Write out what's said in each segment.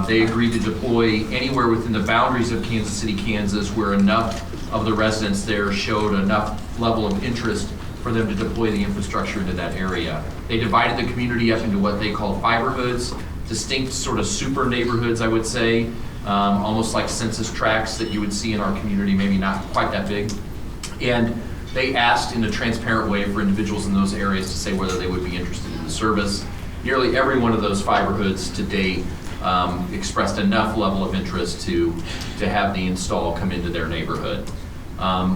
They agreed to deploy anywhere within the boundaries of Kansas City, Kansas, where enough of the residents there showed enough level of interest for them to deploy the infrastructure into that area. They divided the community up into what they called fiberhoods, distinct sort of super neighborhoods, I would say, almost like census tracts that you would see in our community, maybe not quite that big. And they asked in a transparent way for individuals in those areas to say whether they would be interested in the service. Nearly every one of those fiberhoods to date expressed enough level of interest to have the install come into their neighborhood.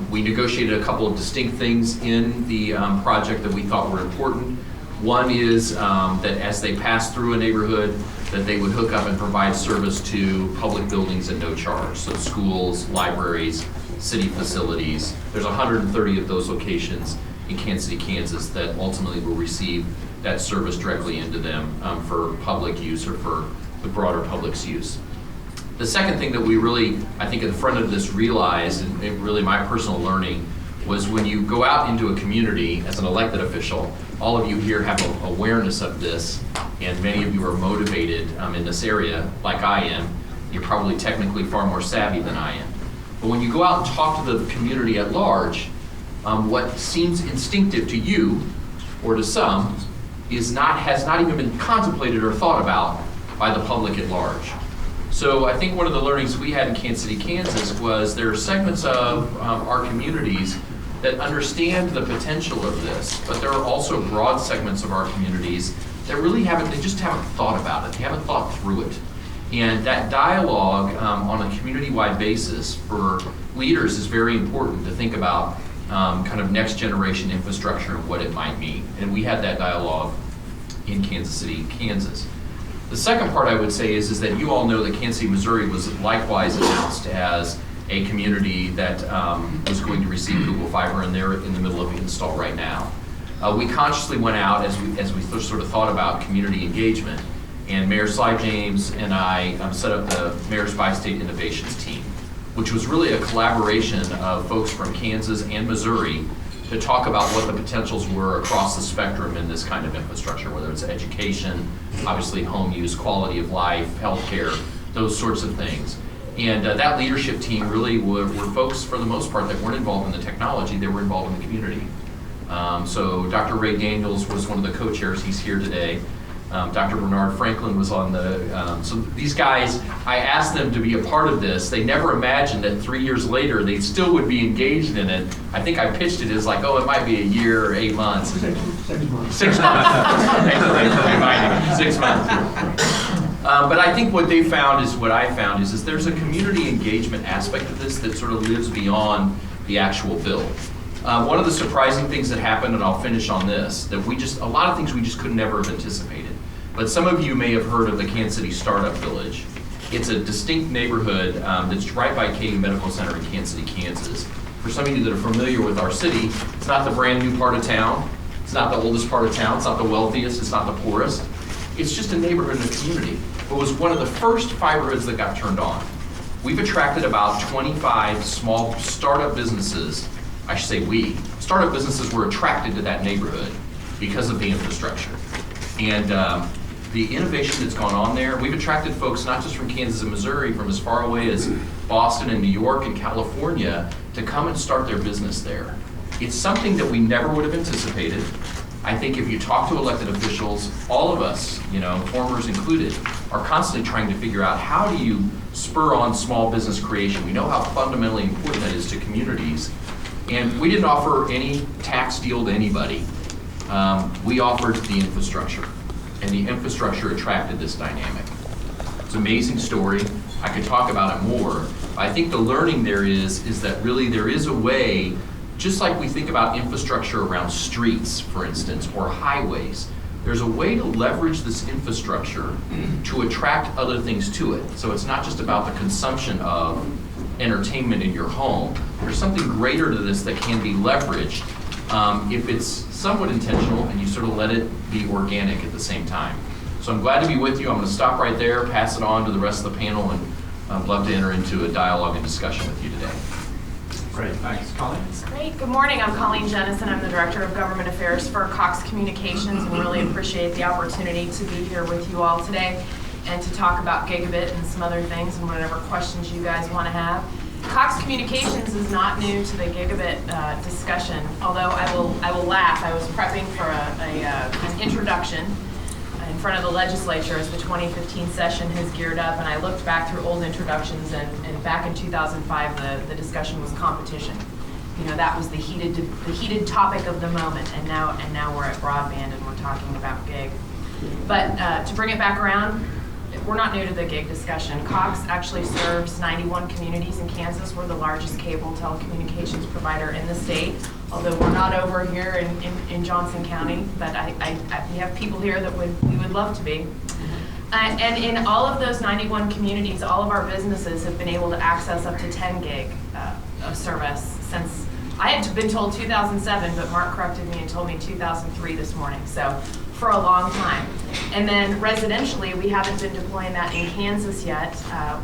We negotiated a couple of distinct things in the project that we thought were important. One is that as they pass through a neighborhood, that they would hook up and provide service to public buildings at no charge. So schools, libraries, city facilities. There's 130 of those locations in Kansas City, Kansas that ultimately will receive that service directly into them for public use or for the broader public's use. The second thing that we really, I think at the front of this realized, and really my personal learning, was when you go out into a community as an elected official, all of you here have an awareness of this, and many of you are motivated in this area, like I am. You're probably technically far more savvy than I am. But when you go out and talk to the community at large, what seems instinctive to you, or to some, has not even been contemplated or thought about by the public at large. So I think one of the learnings we had in Kansas City, Kansas was there are segments of our communities that understand the potential of this, but there are also broad segments of our communities that really they just haven't thought about it. They haven't thought through it. And that dialogue on a community-wide basis for leaders is very important to think about kind of next generation infrastructure and what it might mean. And we had that dialogue in Kansas City, Kansas. The second part I would say is that you all know that Kansas City, Missouri was likewise announced as a community that was going to receive Google Fiber, and they're in the middle of install right now. We consciously went out as we sort of thought about community engagement, and Mayor Sly James and I set up the Mayor's Bi-State Innovations team, which was really a collaboration of folks from Kansas and Missouri to talk about what the potentials were across the spectrum in this kind of infrastructure, whether it's education, obviously home use, quality of life, healthcare, those sorts of things. And that leadership team really were folks, for the most part, that weren't involved in the technology, they were involved in the community. So Dr. Ray Daniels was one of the co-chairs, he's here today. Dr. Bernard Franklin was on so these guys, I asked them to be a part of this. They never imagined that 3 years later, they still would be engaged in it. I think I pitched it as like, oh, it might be a year or 8 months. 6 months. 6 months. Thanks for reminding me. 6 months. But I think what they found is what I found is there's a community engagement aspect of this that sort of lives beyond the actual bill. One of the surprising things that happened, and I'll finish on this, that a lot of things we just could never have anticipated. But some of you may have heard of the Kansas City Startup Village. It's a distinct neighborhood that's right by KU Medical Center in Kansas City, Kansas. For some of you that are familiar with our city, it's not the brand new part of town. It's not the oldest part of town. It's not the wealthiest. It's not the poorest. It's just a neighborhood and a community. It was one of the first fiberhoods that got turned on. We've attracted about 25 small startup businesses. I should say startup businesses were attracted to that neighborhood because of the infrastructure. And the innovation that's gone on there, we've attracted folks not just from Kansas and Missouri, from as far away as Boston and New York and California to come and start their business there. It's something that we never would have anticipated. I think if you talk to elected officials, all of us, formers included, are constantly trying to figure out how do you spur on small business creation. We know how fundamentally important that is to communities. And we didn't offer any tax deal to anybody. We offered the infrastructure, and the infrastructure attracted this dynamic. It's an amazing story. I could talk about it more. I think the learning there is that really there is a way, just like we think about infrastructure around streets, for instance, or highways, there's a way to leverage this infrastructure to attract other things to it. So it's not just about the consumption of entertainment in your home. There's something greater to this that can be leveraged if it's somewhat intentional and you sort of let it be organic at the same time. So I'm glad to be with you. I'm going to stop right there, pass it on to the rest of the panel, and I'd love to enter into a dialogue and discussion with you today. Great, thanks. Colleen? Great. Good morning. I'm Colleen Jennison. I'm the Director of Government Affairs for Cox Communications, and really appreciate the opportunity to be here with you all today. and to talk about Gigabit and some other things and whatever questions you guys want to have. Cox Communications is not new to the Gigabit discussion, although I will laugh. I was prepping for an introduction in front of the legislature as the 2015 session has geared up, and I looked back through old introductions, and back in 2005 the discussion was competition. You know, that was the heated topic of the moment, and now we're at broadband and we're talking about gig. But to bring it back around, we're not new to the gig discussion. Cox actually serves 91 communities in Kansas. We're the largest cable telecommunications provider in the state, although we're not over here in Johnson County, but we have people here that we would love to be. And in all of those 91 communities, all of our businesses have been able to access up to 10 gig of service since, I had been told 2007, but Mark corrected me and told me 2003 this morning, so for a long time. And then residentially, we haven't been deploying that in Kansas yet.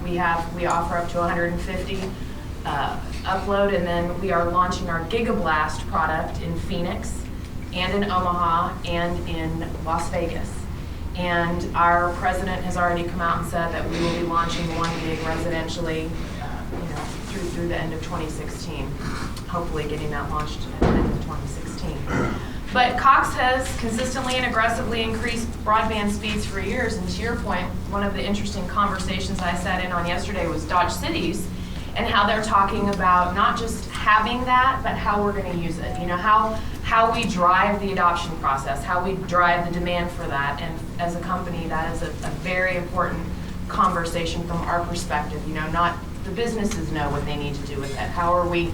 We offer up to 150 upload, and then we are launching our Gigablast product in Phoenix and in Omaha and in Las Vegas. And our president has already come out and said that we will be launching 1 gig residentially through the end of 2016, hopefully getting that launched at the end of 2016. But Cox has consistently and aggressively increased broadband speeds for years, and to your point, one of the interesting conversations I sat in on yesterday was Dodge Cities and how they're talking about not just having that, but how we're going to use it. You know, how we drive the adoption process, how we drive the demand for that, and as a company, that is a very important conversation from our perspective. You know, not the businesses know what they need to do with it. How are we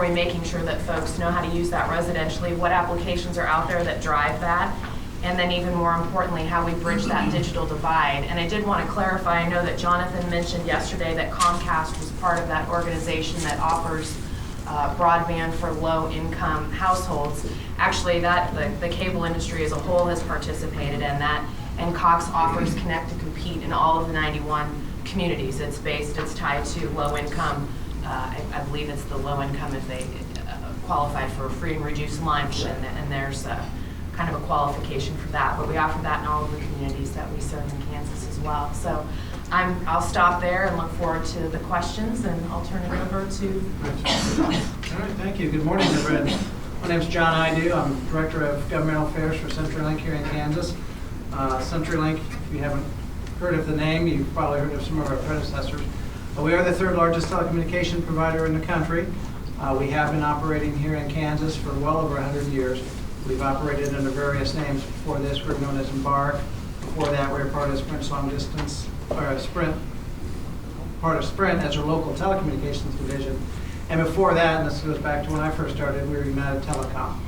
making sure that folks know how to use that residentially? What applications are out there that drive that? And then even more importantly, how we bridge that digital divide. And I did want to clarify, I know that Jonathan mentioned yesterday that Comcast was part of that organization that offers broadband for low-income households. Actually, the cable industry as a whole has participated in that, and Cox offers Connect to Compete in all of the 91 communities. It's tied to low-income. I believe it's the low-income if they qualify for free and reduced lunch, and there's kind of a qualification for that. But we offer that in all of the communities that we serve in Kansas as well. So I'll stop there and look forward to the questions, and I'll turn it over to. All right, thank you. Good morning, everybody. My name is John Idu. I'm Director of Governmental Affairs for CenturyLink here in Kansas. CenturyLink, if you haven't heard of the name, you've probably heard of some of our predecessors. We are the 3rd largest telecommunication provider in the country. We have been operating here in Kansas for well over 100 years. We've operated under various names. Before this, we're known as Embark. Before that, we were part of Sprint's long distance, or part of Sprint as our local telecommunications division. And before that, and this goes back to when I first started, we were United Telecom.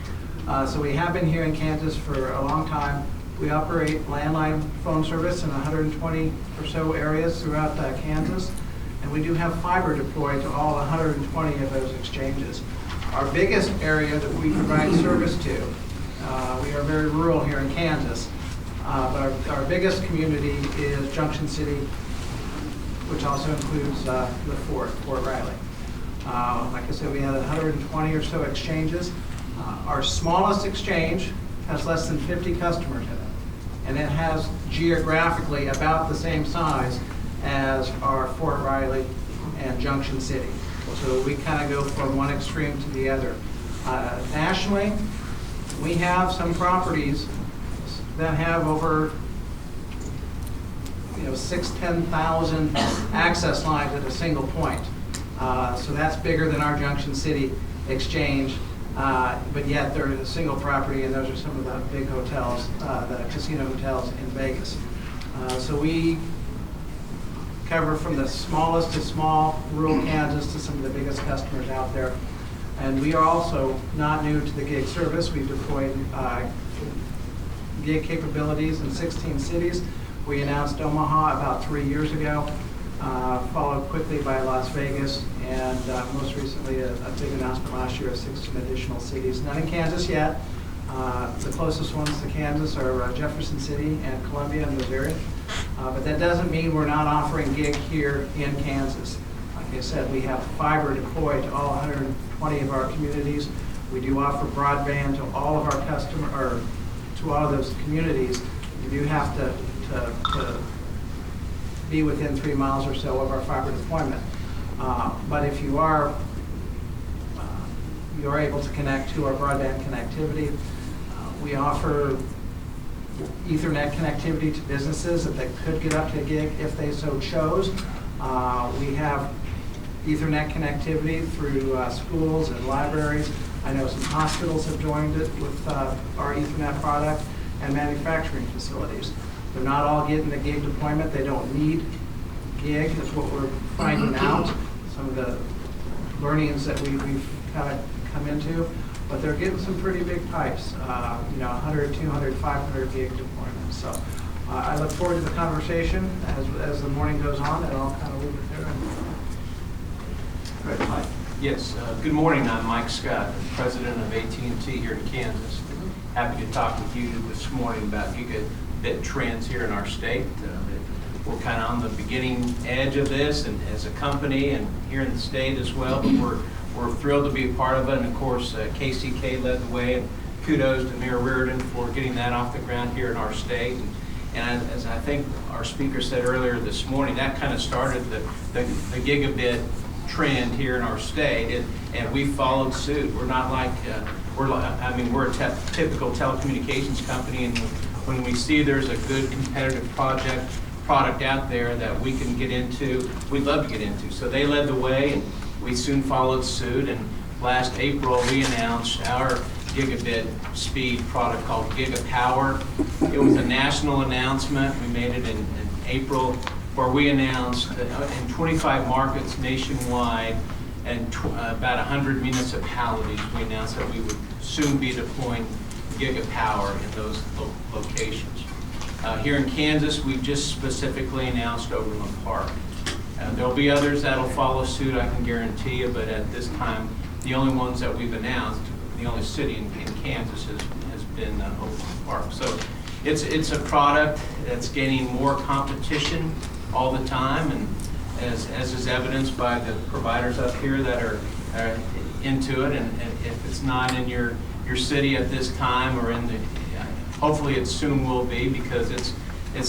So we have been here in Kansas for a long time. We operate landline phone service in 120 or so areas throughout Kansas. And we do have fiber deployed to all 120 of those exchanges. Our biggest area that we provide service to, we are very rural here in Kansas, but our biggest community is Junction City, which also includes the Fort Riley. Like I said, we had 120 or so exchanges. Our smallest exchange has less than 50 customers in it, and it has geographically about the same size as our Fort Riley and Junction City. So we kind of go from one extreme to the other. Nationally, we have some properties that have over 10,000 access lines at a single point. So that's bigger than our Junction City exchange, but yet they're a single property, and those are some of the big hotels, the casino hotels in Vegas. So we cover from the smallest to small rural Kansas to some of the biggest customers out there. And we are also not new to the gig service. We've deployed gig capabilities in 16 cities. We announced Omaha about 3 years ago, followed quickly by Las Vegas, and most recently a big announcement last year of 16 additional cities. None in Kansas yet. The closest ones to Kansas are Jefferson City and Columbia, Missouri. But that doesn't mean we're not offering gig here in Kansas. Like I said, we have fiber deployed to all 120 of our communities. We do offer broadband to all of our to all of those communities. You do have to be within 3 miles or so of our fiber deployment. But if you're able to connect to our broadband connectivity, we offer Ethernet connectivity to businesses that they could get up to a gig if they so chose. We have Ethernet connectivity through schools and libraries. I know some hospitals have joined it with our Ethernet product, and manufacturing facilities. They're not all getting the gig deployment. They don't need gig. That's what we're finding out. Some of the learnings that we've kind of come into, but they're getting some pretty big pipes, 100, 200, 500 gig deployments. So I look forward to the conversation as the morning goes on, and I'll kind of leave it there. Great, Mike. Yes, good morning. I'm Mike Scott, president of AT&T here in Kansas. Happy to talk with you this morning about gigabit trends here in our state. We're kind of on the beginning edge of this, and as a company and here in the state as well, but we're thrilled to be a part of it. And of course, KCK led the way, and kudos to Mayor Reardon for getting that off the ground here in our state. And as I think our speaker said earlier this morning, that kind of started the gigabit trend here in our state, and we followed suit. We're not like, we're a typical telecommunications company, and when we see there's a good competitive product out there that we can get into, we'd love to get into. So they led the way, and we soon followed suit, and last April we announced our gigabit speed product called Gigapower. It was a national announcement. We made it in April, where we announced that in 25 markets nationwide and about 100 municipalities, we announced that we would soon be deploying Gigapower in those locations. Here in Kansas, we just specifically announced Overland Park. There'll be others that'll follow suit, I can guarantee you, but at this time, the only ones that we've announced, the only city in Kansas has been Overland Park. So it's a product that's gaining more competition all the time, and as is evidenced by the providers up here that are into it, and if it's not in your city at this time, or in the, hopefully it soon will be, because it's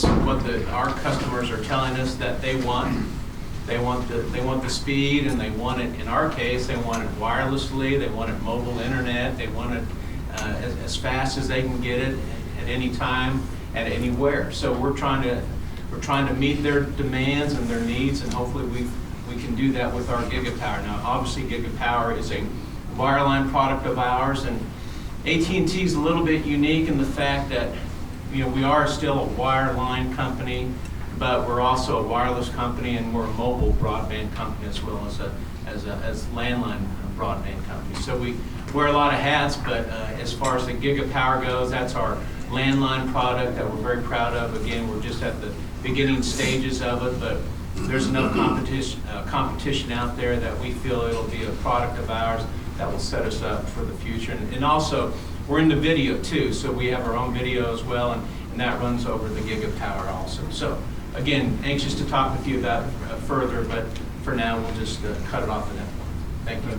what our customers are telling us that they want. They want the speed, and they want it, in our case, they want it wirelessly, they want it mobile internet, they want it as fast as they can get it at any time, at anywhere. So we're trying to meet their demands and their needs, and hopefully we can do that with our Gigapower. Now, obviously, Gigapower is a wireline product of ours, and AT&T is a little bit unique in the fact that we are still a wireline company, but we're also a wireless company, and we're a mobile broadband company as well as landline broadband company. So we wear a lot of hats, but as far as the Gigapower goes, that's our landline product that we're very proud of. Again, we're just at the beginning stages of it, but there's enough competition out there that we feel it'll be a product of ours that will set us up for the future. And also, we're into video too, so we have our own video as well, and that runs over the Gigapower also. So again, anxious to talk with you about further, but for now, we'll just cut it off at that point. Thank you.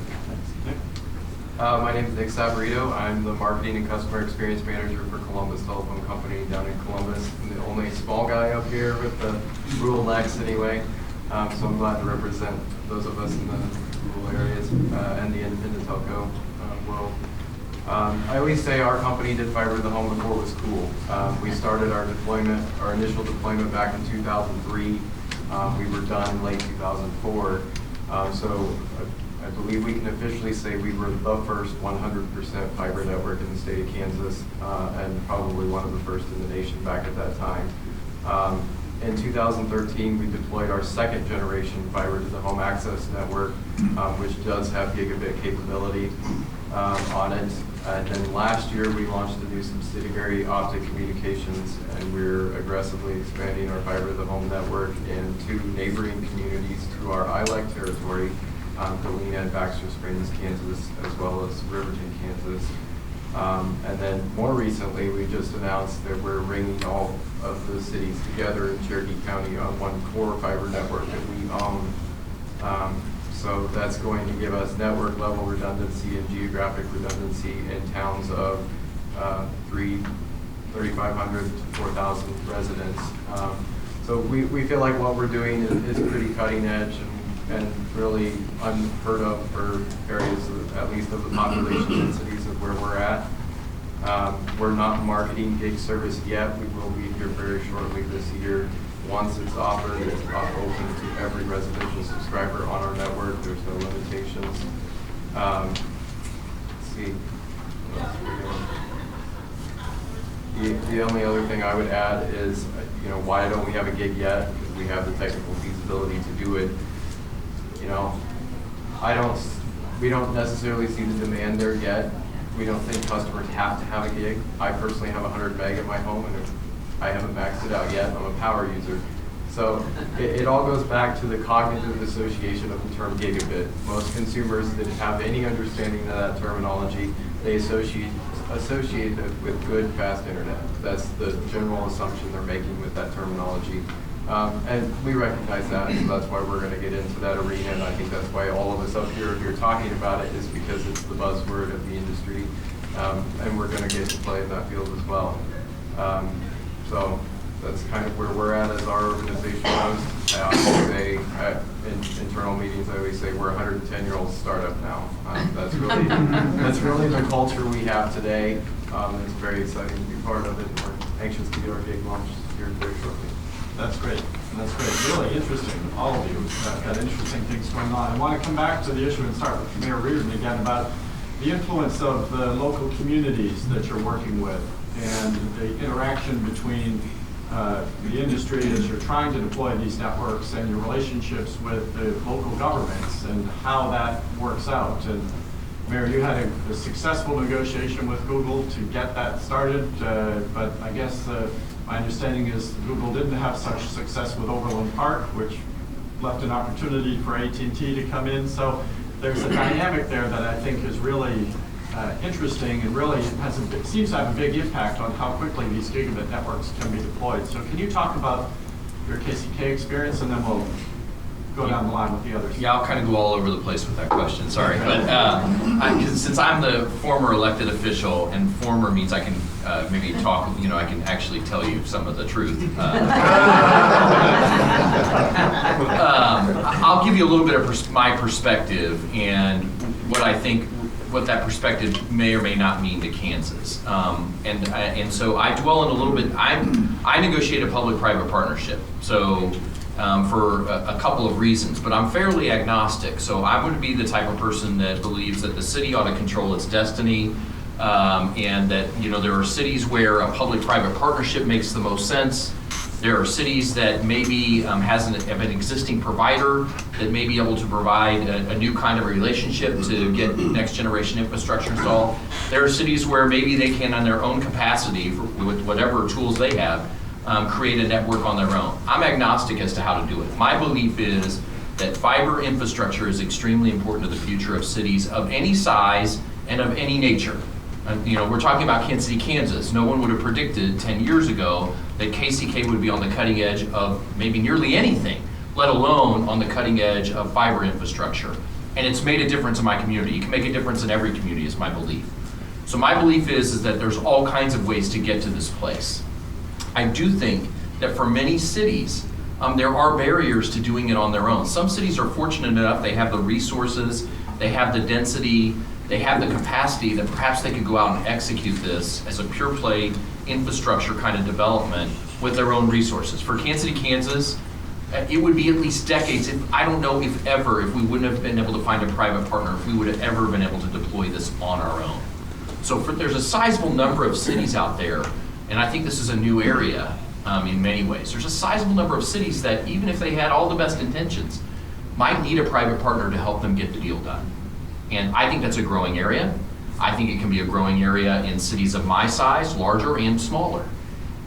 My name is Nick Sabarito. I'm the Marketing and Customer Experience Manager for Columbus Telephone Company down in Columbus. I'm the only small guy up here with the rural necks anyway, so I'm glad to represent those of us in the rural areas and the independent telco world. I always say our company did fiber to the home before it was cool. We started our initial deployment back in 2003. We were done in late 2004. So I believe we can officially say we were the first 100% fiber network in the state of Kansas, and probably one of the first in the nation back at that time. In 2013, we deployed our second generation fiber to the home access network, which does have gigabit capability on it. And then last year, we launched a new subsidiary, Optic Communications, and we're aggressively expanding our fiber to the home network in 2 neighboring communities to our ILEC territory, Galena and Baxter Springs, Kansas, as well as Riverton, Kansas. And then more recently, we just announced that we're bringing all of the cities together in Cherokee County on one core fiber network that we own. So that's going to give us network level redundancy and geographic redundancy in towns of 3,500 to 4,000 residents. So we feel like what we're doing is pretty cutting edge and really unheard of for areas, at least of the population densities of where we're at. We're not marketing gig service yet. We will be here very shortly this year. Once it's offered, it's open to every residential subscriber on our network. There's no limitations. Let's see. What else are we doing? The only other thing I would add is, why don't we have a gig yet? Because we have the technical feasibility to do it. We don't necessarily see the demand there yet. We don't think customers have to have a gig. I personally have 100 meg at my home, and I haven't maxed it out yet. I'm a power user. So it all goes back to the cognitive association of the term gigabit. Most consumers that have any understanding of that terminology, they associate it with good, fast internet. That's the general assumption they're making with that terminology. And we recognize that, so that's why we're going to get into that arena, and I think that's why all of us up here, if you're talking about it, is because it's the buzzword of the industry, and we're going to get to play in that field as well. So that's kind of where we're at as our organization goes. I always say, in internal meetings, I always say we're a 110-year-old startup now. That's really the culture we have today. It's very exciting to be part of it, and we're anxious to get our gig launched here very shortly. That's great. That's great. Really interesting, all of you. Got interesting things going on. I want to come back to the issue and start with Mayor Reardon again about the influence of the local communities that you're working with and the interaction between the industry as you're trying to deploy these networks and your relationships with the local governments and how that works out. And Mayor, you had a successful negotiation with Google to get that started, but I guess my understanding is Google didn't have such success with Overland Park, which left an opportunity for AT&T to come in. So there's a dynamic there that I think is really interesting and really seems to have a big impact on how quickly these gigabit networks can be deployed. So can you talk about your KCK experience, and then we'll go down the line with the others? Yeah, I'll kind of go all over the place with that question, sorry. But since I'm the former elected official, and former means I can maybe talk, I can actually tell you some of the truth. I'll give you a little bit of my perspective and what that perspective may or may not mean to Kansas. And so I dwell in a little bit, I negotiate a public-private partnership. So for a couple of reasons, but I'm fairly agnostic. So I would be the type of person that believes that the city ought to control its destiny, and that there are cities where a public-private partnership makes the most sense. There are cities that maybe have an existing provider that may be able to provide a new kind of relationship to get next generation infrastructure installed. There are cities where maybe they can, on their own capacity, with whatever tools they have, create a network on their own. I'm agnostic as to how to do it. My belief is that fiber infrastructure is extremely important to the future of cities of any size and of any nature. We're talking about Kansas City, Kansas. No one would have predicted 10 years ago that KCK would be on the cutting edge of maybe nearly anything, let alone on the cutting edge of fiber infrastructure. And it's made a difference in my community. You can make a difference in every community, is my belief. So my belief is that there's all kinds of ways to get to this place. I do think that for many cities, there are barriers to doing it on their own. Some cities are fortunate enough, they have the resources, they have the density, they have the capacity that perhaps they could go out and execute this as a pure play infrastructure kind of development with their own resources. For Kansas City, Kansas, it would be at least decades, I don't know if ever, if we wouldn't have been able to find a private partner, if we would have ever been able to deploy this on our own. So there's a sizable number of cities out there, and I think this is a new area in many ways. There's a sizable number of cities that, even if they had all the best intentions, might need a private partner to help them get the deal done. And I think that's a growing area. I think it can be a growing area in cities of my size, larger and smaller.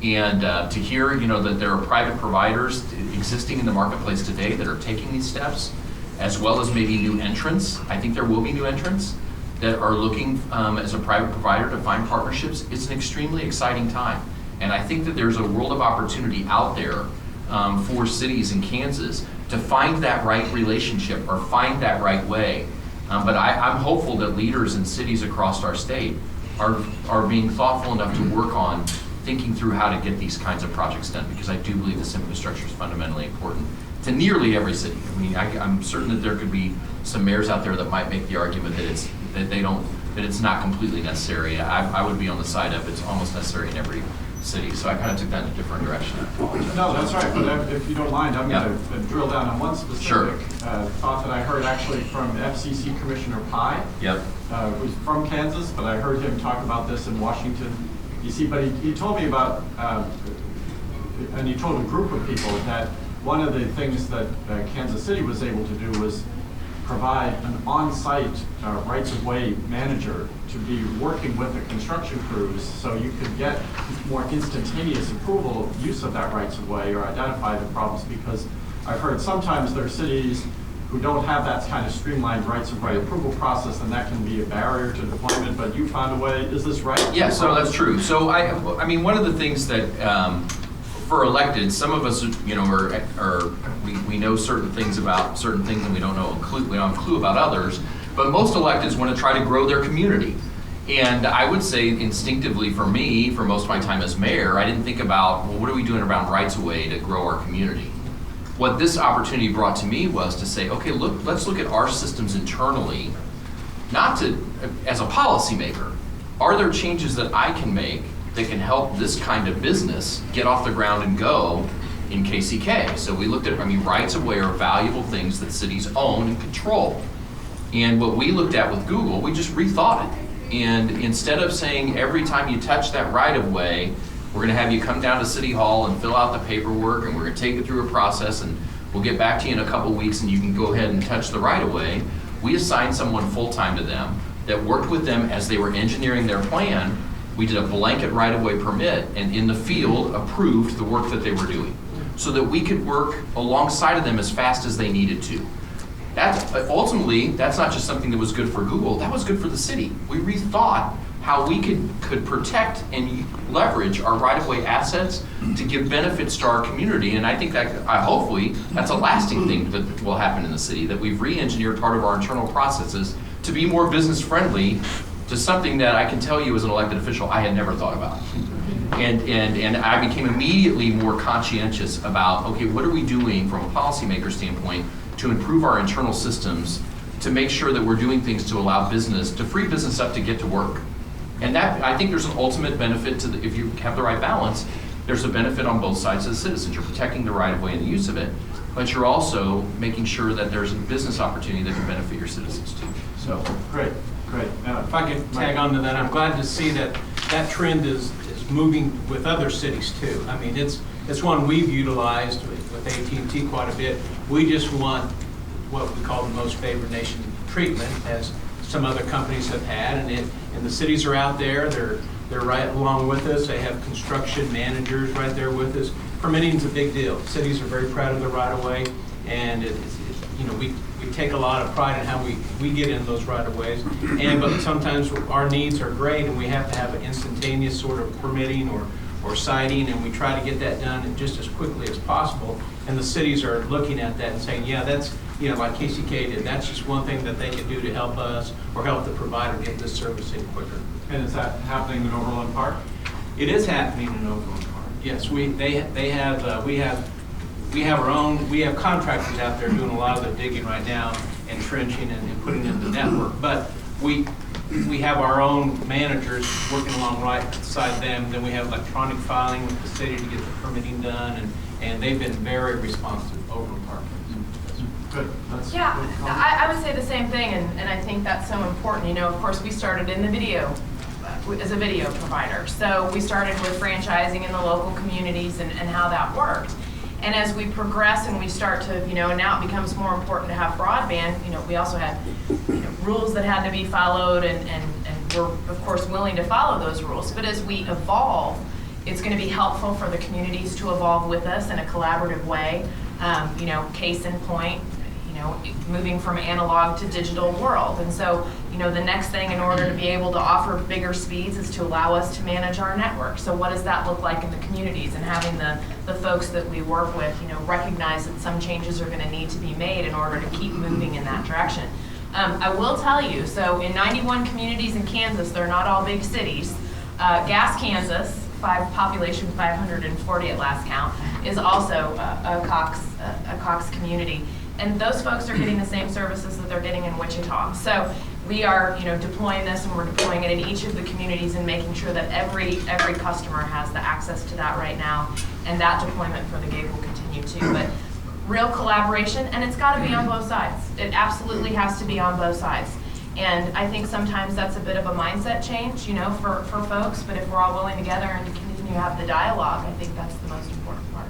And to hear, that there are private providers existing in the marketplace today that are taking these steps, as well as maybe new entrants. I think there will be new entrants that are looking as a private provider to find partnerships. It's an extremely exciting time. And I think that there's a world of opportunity out there for cities in Kansas to find that right relationship or find that right way. But I'm hopeful that leaders in cities across our state are being thoughtful enough to work on thinking through how to get these kinds of projects done, because I do believe this infrastructure is fundamentally important to nearly every city. I mean, I'm certain that there could be some mayors out there that might make the argument that it's not completely necessary. I would be on the side of it's almost necessary in every city. So I kind of took that in a different direction. I apologize. No, that's right. But if you don't mind, I'm going to drill down on one specific thought that I heard actually from FCC Commissioner Pai. Yep. Who's from Kansas, but I heard him talk about this in Washington, D.C. But he told me about, and he told a group of people that one of the things that Kansas City was able to do was provide an on-site rights-of-way manager to be working with the construction crews so you could get more instantaneous approval of use of that rights-of-way or identify the problems, because I've heard sometimes there are cities who don't have that kind of streamlined rights-of-way approval process, and that can be a barrier to deployment, but you found a way. Is this right? Yeah, so that's true. So I mean, one of the things that for elected, some of us, you know, we know certain things about certain things, and we don't have a clue about others. But most electeds want to try to grow their community. And I would say instinctively for me, for most of my time as mayor, I didn't think about, well, what are we doing around rights of way to grow our community? What this opportunity brought to me was to say, okay, let's look at our systems internally, not to, as a policymaker, are there changes that I can make that can help this kind of business get off the ground and go in KCK? So we looked at, rights of way are valuable things that cities own and control. And what we looked at with Google, we just rethought it. And instead of saying every time you touch that right of way, we're gonna have you come down to City Hall and fill out the paperwork, and we're gonna take you through a process, and we'll get back to you in a couple weeks and you can go ahead and touch the right of way, we assigned someone full-time to them that worked with them as they were engineering their plan. We did a blanket right-of-way permit, and in the field approved the work that they were doing so that we could work alongside of them as fast as they needed to. Ultimately, that's not just something that was good for Google, that was good for the city. We rethought how we could protect and leverage our right-of-way assets to give benefits to our community. And I think that hopefully that's a lasting thing that will happen in the city, that we've re-engineered part of our internal processes to be more business-friendly, to something that I can tell you as an elected official I had never thought about. And I became immediately more conscientious about, okay, what are we doing from a policymaker standpoint to improve our internal systems to make sure that we're doing things to allow business, to free business up to get to work. And that, I think there's an ultimate benefit to if you have the right balance, there's a benefit on both sides of the citizens. You're protecting the right of way and the use of it, but you're also making sure that there's a business opportunity that can benefit your citizens too. So Great. If I could tag on to that, I'm glad to see that that trend is moving with other cities too. I mean, it's one we've utilized with AT&T quite a bit. We just want what we call the most favored nation treatment, as some other companies have had, and the cities are out there. They're right along with us. They have construction managers right there with us. Permitting is a big deal. Cities are very proud of the right of way, and we take a lot of pride in how we get in those right of ways. But sometimes our needs are great, and we have to have an instantaneous sort of permitting or siting, and we try to get that done just as quickly as possible. And the cities are looking at that and saying, yeah, that's, like KCK did, that's just one thing that they can do to help us or help the provider get this service in quicker. And is that happening in Overland Park? It is happening in Overland Park. Yes, we have contractors out there doing a lot of the digging right now and trenching and putting in the network. But we have our own managers working along right beside them. Then we have electronic filing with the city to get the permitting done, and they've been very responsive over in Park. Good. Yeah, I would say the same thing, and I think that's so important. Of course, we started in the video, as a video provider. So we started with franchising in the local communities and how that worked. And as we progress and we start to, now it becomes more important to have broadband, we also had rules that had to be followed, and we're, of course, willing to follow those rules. But as we evolve, it's going to be helpful for the communities to evolve with us in a collaborative way. Case in point, moving from analog to digital world. And so, the next thing in order to be able to offer bigger speeds is to allow us to manage our network. So what does that look like in the communities, and having the folks that we work with, recognize that some changes are going to need to be made in order to keep moving in that direction. I will tell you, so in 91 communities in Kansas, they're not all big cities. Gas Kansas population 540 at last count, is also a Cox community. And those folks are getting the same services that they're getting in Wichita. So we are, deploying this, and we're deploying it in each of the communities and making sure that every customer has the access to that right now. And that deployment for the gig will continue too. But real collaboration, and it's got to be on both sides. It absolutely has to be on both sides. And I think sometimes that's a bit of a mindset change, for folks. But if we're all willing together and to continue to have the dialogue, I think that's the most important part.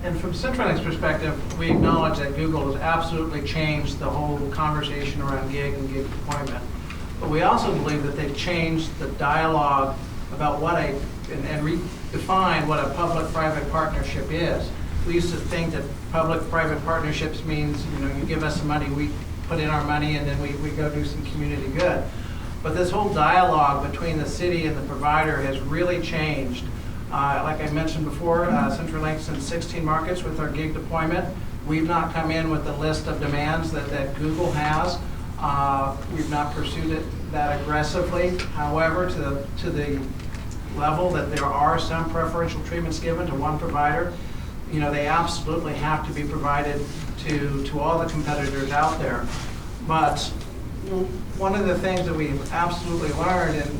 And from CenturyLink's perspective, we acknowledge that Google has absolutely changed the whole conversation around gig and gig deployment. But we also believe that they've changed the dialogue about and redefined what a public-private partnership is. We used to think that public-private partnerships means, you give us some money, we put in our money, and then we go do some community good. But this whole dialogue between the city and the provider has really changed. Like I mentioned before, CenturyLink's in 16 markets with our gig deployment. We've not come in with the list of demands that Google has. We've not pursued it that aggressively. However, to the level that there are some preferential treatments given to one provider, they absolutely have to be provided to all the competitors out there. But one of the things that we've absolutely learned, and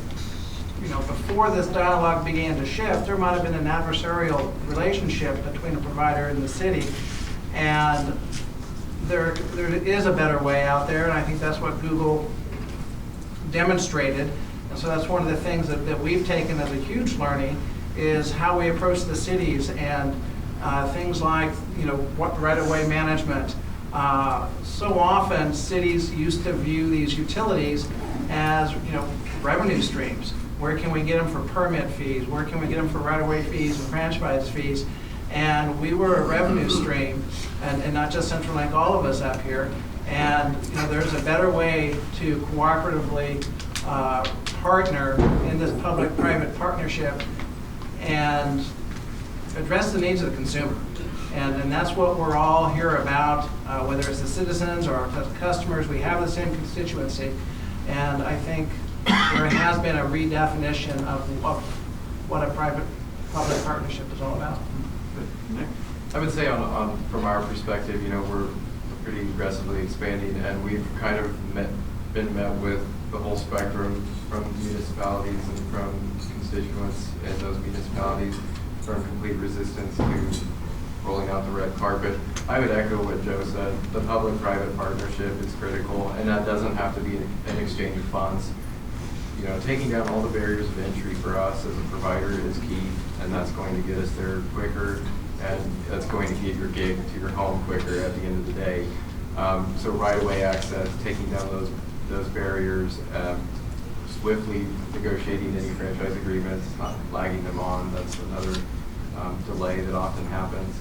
before this dialogue began to shift, there might have been an adversarial relationship between a provider and the city. And there is a better way out there, and I think that's what Google demonstrated. And so that's one of the things that we've taken as a huge learning, is how we approach the cities, and things like, what right-of-way management. So often cities used to view these utilities as, revenue streams. Where can we get them for permit fees? Where can we get them for right-of-way fees and franchise fees? And we were a revenue stream, and not just CenturyLink, all of us up here. And there's a better way to cooperatively partner in this public-private partnership and address the needs of the consumer. And that's what we're all here about, whether it's the citizens or our customers. We have the same constituency. And I think there has been a redefinition of what a private-public partnership is all about. Nick? I would say from our perspective, we're pretty aggressively expanding, and we've kind of been met with the whole spectrum from municipalities and from constituents in those municipalities, from complete resistance to rolling out the red carpet. I would echo what Joe said. The public-private partnership is critical, and that doesn't have to be an exchange of funds. Taking down all the barriers of entry for us as a provider is key, and that's going to get us there quicker, and that's going to get your gig to your home quicker at the end of the day. So right-of-way access, taking down those barriers, swiftly negotiating any franchise agreements, not lagging them on. That's another delay that often happens.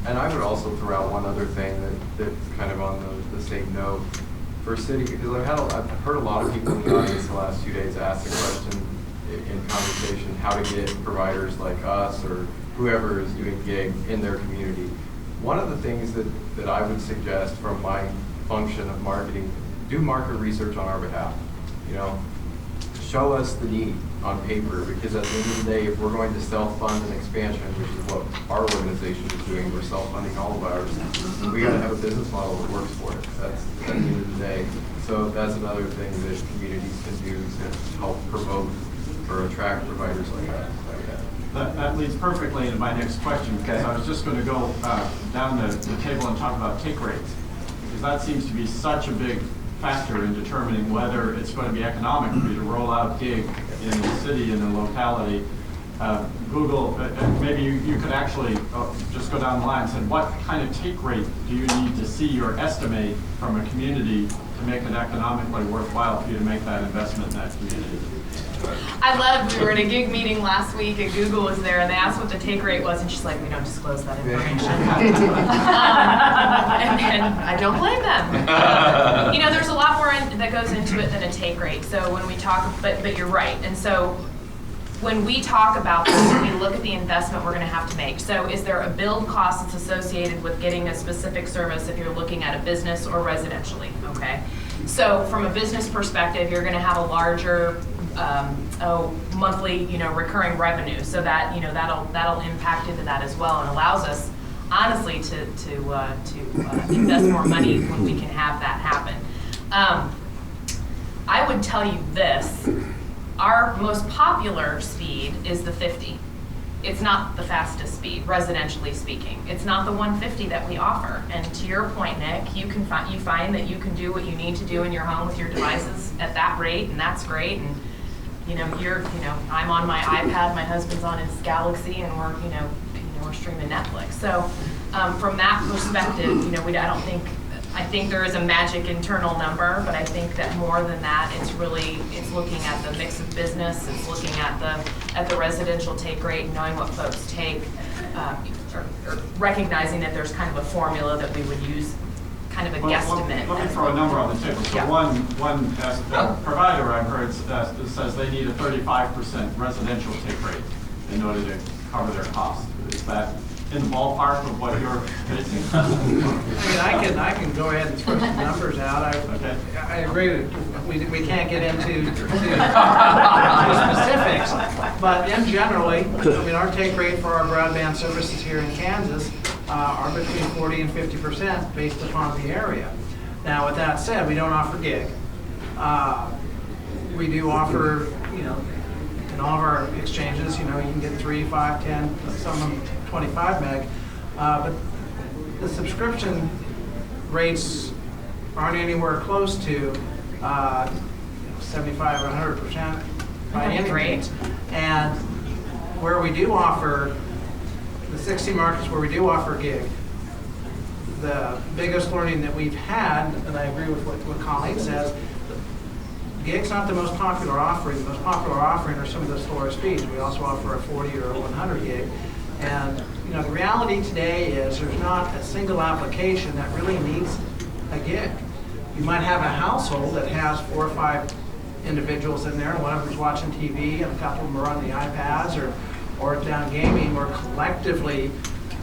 And I would also throw out one other thing that's kind of on the same note. For city, because I've heard a lot of people in the audience the last 2 days ask the question in conversation, how to get providers like us or whoever is doing gig in their community. One of the things that I would suggest from my function of marketing, do market research on our behalf. Show us the need on paper, because at the end of the day, if we're going to self-fund an expansion, which is what our organization is doing, we're self-funding all of ours, we got to have a business model that works for it. That's at the end of the day. So that's another thing that communities can do to help promote or attract providers like that. That leads perfectly into my next question, because I was just going to go down the table and talk about take rates, because that seems to be such a big factor in determining whether it's going to be economic for you to roll out gig in the city, in the locality. Google, maybe you could actually just go down the line and say, what kind of take rate do you need to see or estimate from a community to make it economically worthwhile for you to make that investment in that community? I loved, we were at a gig meeting last week and Google was there and they asked what the take rate was and she's like, we don't disclose that information. And I don't blame them. There's a lot more that goes into it than a take rate. So when we talk, but you're right. And so when we talk about this, we look at the investment we're going to have to make. So is there a build cost that's associated with getting a specific service if you're looking at a business or residentially, okay? So from a business perspective, you're going to have a larger monthly, recurring revenue. So that, that'll impact into that as well, and allows us, honestly, to invest more money when we can have that happen. I would tell you this, our most popular speed is the 50. It's not the fastest speed, residentially speaking. It's not the 150 that we offer. And to your point, Nick, you find that you can do what you need to do in your home with your devices at that rate, and that's great. And I'm on my iPad, my husband's on his Galaxy, and we're streaming Netflix. So from that perspective, I think there is a magic internal number, but I think that more than that, it's looking at the mix of business, it's looking at the residential take rate, knowing what folks take, or recognizing that there's kind of a formula that we would use, kind of a guesstimate. Let me throw a number on the table. So Yeah. one provider I've heard says they need a 35% residential take rate in order to cover their costs. Is that in the ballpark of what you're facing? I can go ahead and throw some numbers out. I agree with, we can't get into specifics, but in generally, our take rate for our broadband services here in Kansas are between 40 and 50% based upon the area. Now, with that said, we don't offer gig. We do offer, in all of our exchanges, you can get 3, 5, 10, some of them 25 meg, but the subscription rates aren't anywhere close to 75 or 100% by any means. And where we do offer, the 60 markets where we do offer gig, the biggest learning that we've had, and I agree with what Colleen says, gig's not the most popular offering. The most popular offering are some of the slower speeds. We also offer a 40 or a 100 gig. And the reality today is there's not a single application that really needs a gig. You might have a household that has 4 or 5 individuals in there, and one of them's watching TV, and a couple of them are on the iPads or down gaming, where collectively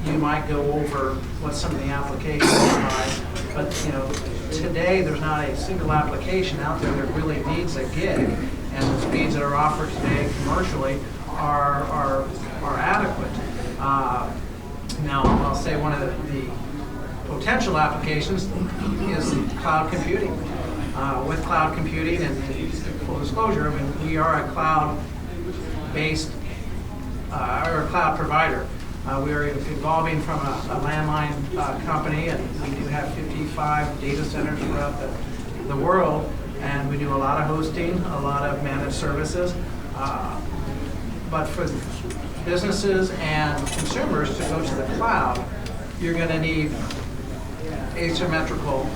you might go over what some of the applications provide. But today there's not a single application out there that really needs a gig, and the speeds that are offered today commercially are adequate. Now, I'll say one of the potential applications is cloud computing. With cloud computing, and full disclosure, we are a cloud-based or a cloud provider. We are evolving from a landline company, and we do have 55 data centers throughout the world, and we do a lot of hosting, a lot of managed services. But for businesses and consumers to go to the cloud, you're going to need asymmetrical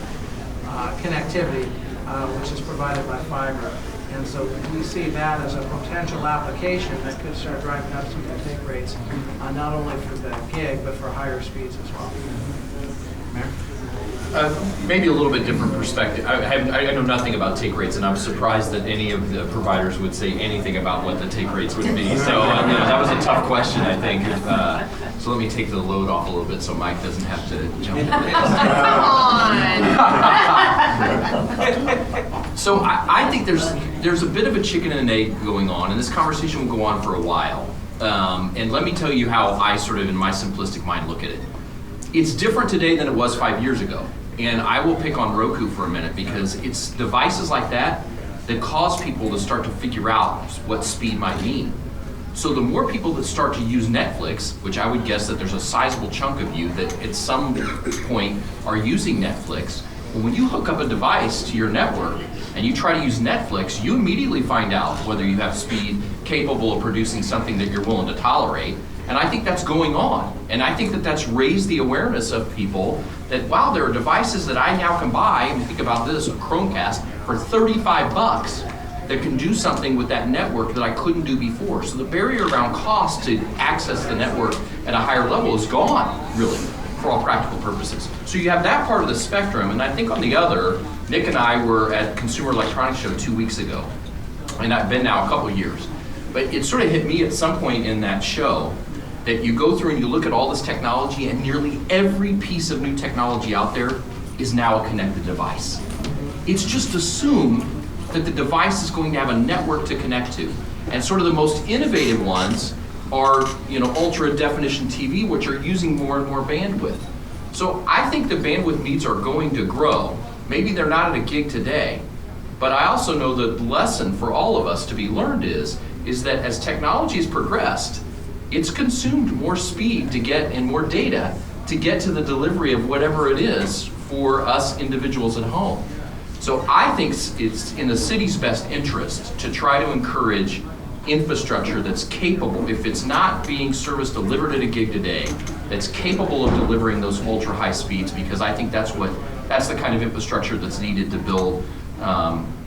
connectivity, which is provided by fiber. And so we see that as a potential application that could start driving up some of the take rates, not only for the gig, but for higher speeds as well. Mayor? Maybe a little bit different perspective. I know nothing about take rates, and I'm surprised that any of the providers would say anything about what the take rates would be. So that was a tough question, I think. So let me take the load off a little bit so Mike doesn't have to jump in. Come on! So I think there's a bit of a chicken and an egg going on, and this conversation will go on for a while. And let me tell you how I sort of, in my simplistic mind, look at it. It's different today than it was 5 years ago. And I will pick on Roku for a minute, because it's devices like that that cause people to start to figure out what speed might mean. So the more people that start to use Netflix, which I would guess that there's a sizable chunk of you that at some point are using Netflix, well, when you hook up a device to your network and you try to use Netflix, you immediately find out whether you have speed capable of producing something that you're willing to tolerate. And I think that's going on. And I think that that's raised the awareness of people that, wow, there are devices that I now can buy, and think about this, a Chromecast, for $35 that can do something with that network that I couldn't do before. So the barrier around cost to access the network at a higher level is gone, really, for all practical purposes. So you have that part of the spectrum, and I think on the other, Nick and I were at Consumer Electronics Show 2 weeks ago, and I've been now a couple of years. But it sort of hit me at some point in that show that you go through and you look at all this technology, and nearly every piece of new technology out there is now a connected device. It's just assumed that the device is going to have a network to connect to. And sort of the most innovative ones are, ultra definition TV, which are using more and more bandwidth. So I think the bandwidth needs are going to grow. Maybe they're not at a gig today, but I also know the lesson for all of us to be learned is that as technology has progressed, it's consumed more speed to get and more data to get to the delivery of whatever it is for us individuals at home. So I think it's in the city's best interest to try to encourage infrastructure that's capable, if it's not being service delivered at a gig today, that's capable of delivering those ultra high speeds, because I think that's the kind of infrastructure that's needed to build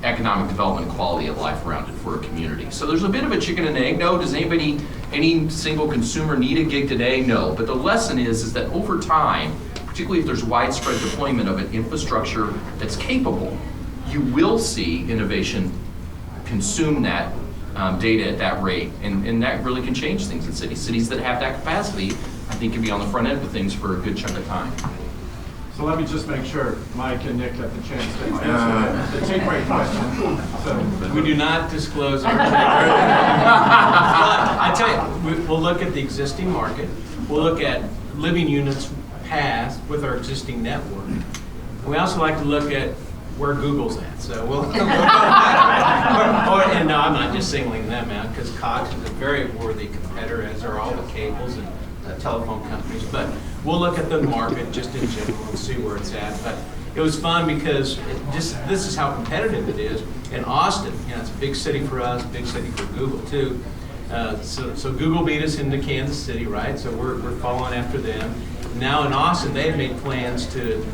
economic development and quality of life around it for a community. So there's a bit of a chicken and egg. No, does any single consumer need a gig today? No, but the lesson is that over time, particularly if there's widespread deployment of an infrastructure that's capable, you will see innovation consume that data at that rate, and that really can change things in cities. Cities that have that capacity, I think, can be on the front end of things for a good chunk of time. So let me just make sure Mike and Nick have the chance to answer the take rate question. So We do not disclose our take rate. I tell you, we'll look at the existing market. We'll look at living units passed with our existing network. We also like to look at where Google's at. So we'll, and no, I'm not just singling them out, because Cox is a very worthy competitor, as are all the cables and telephone companies. But we'll look at the market just in general and see where it's at. But it was fun because this is how competitive it is. In Austin, it's a big city for us, big city for Google too. So Google beat us into Kansas City, right? So we're following after them. Now in Austin, they've made plans to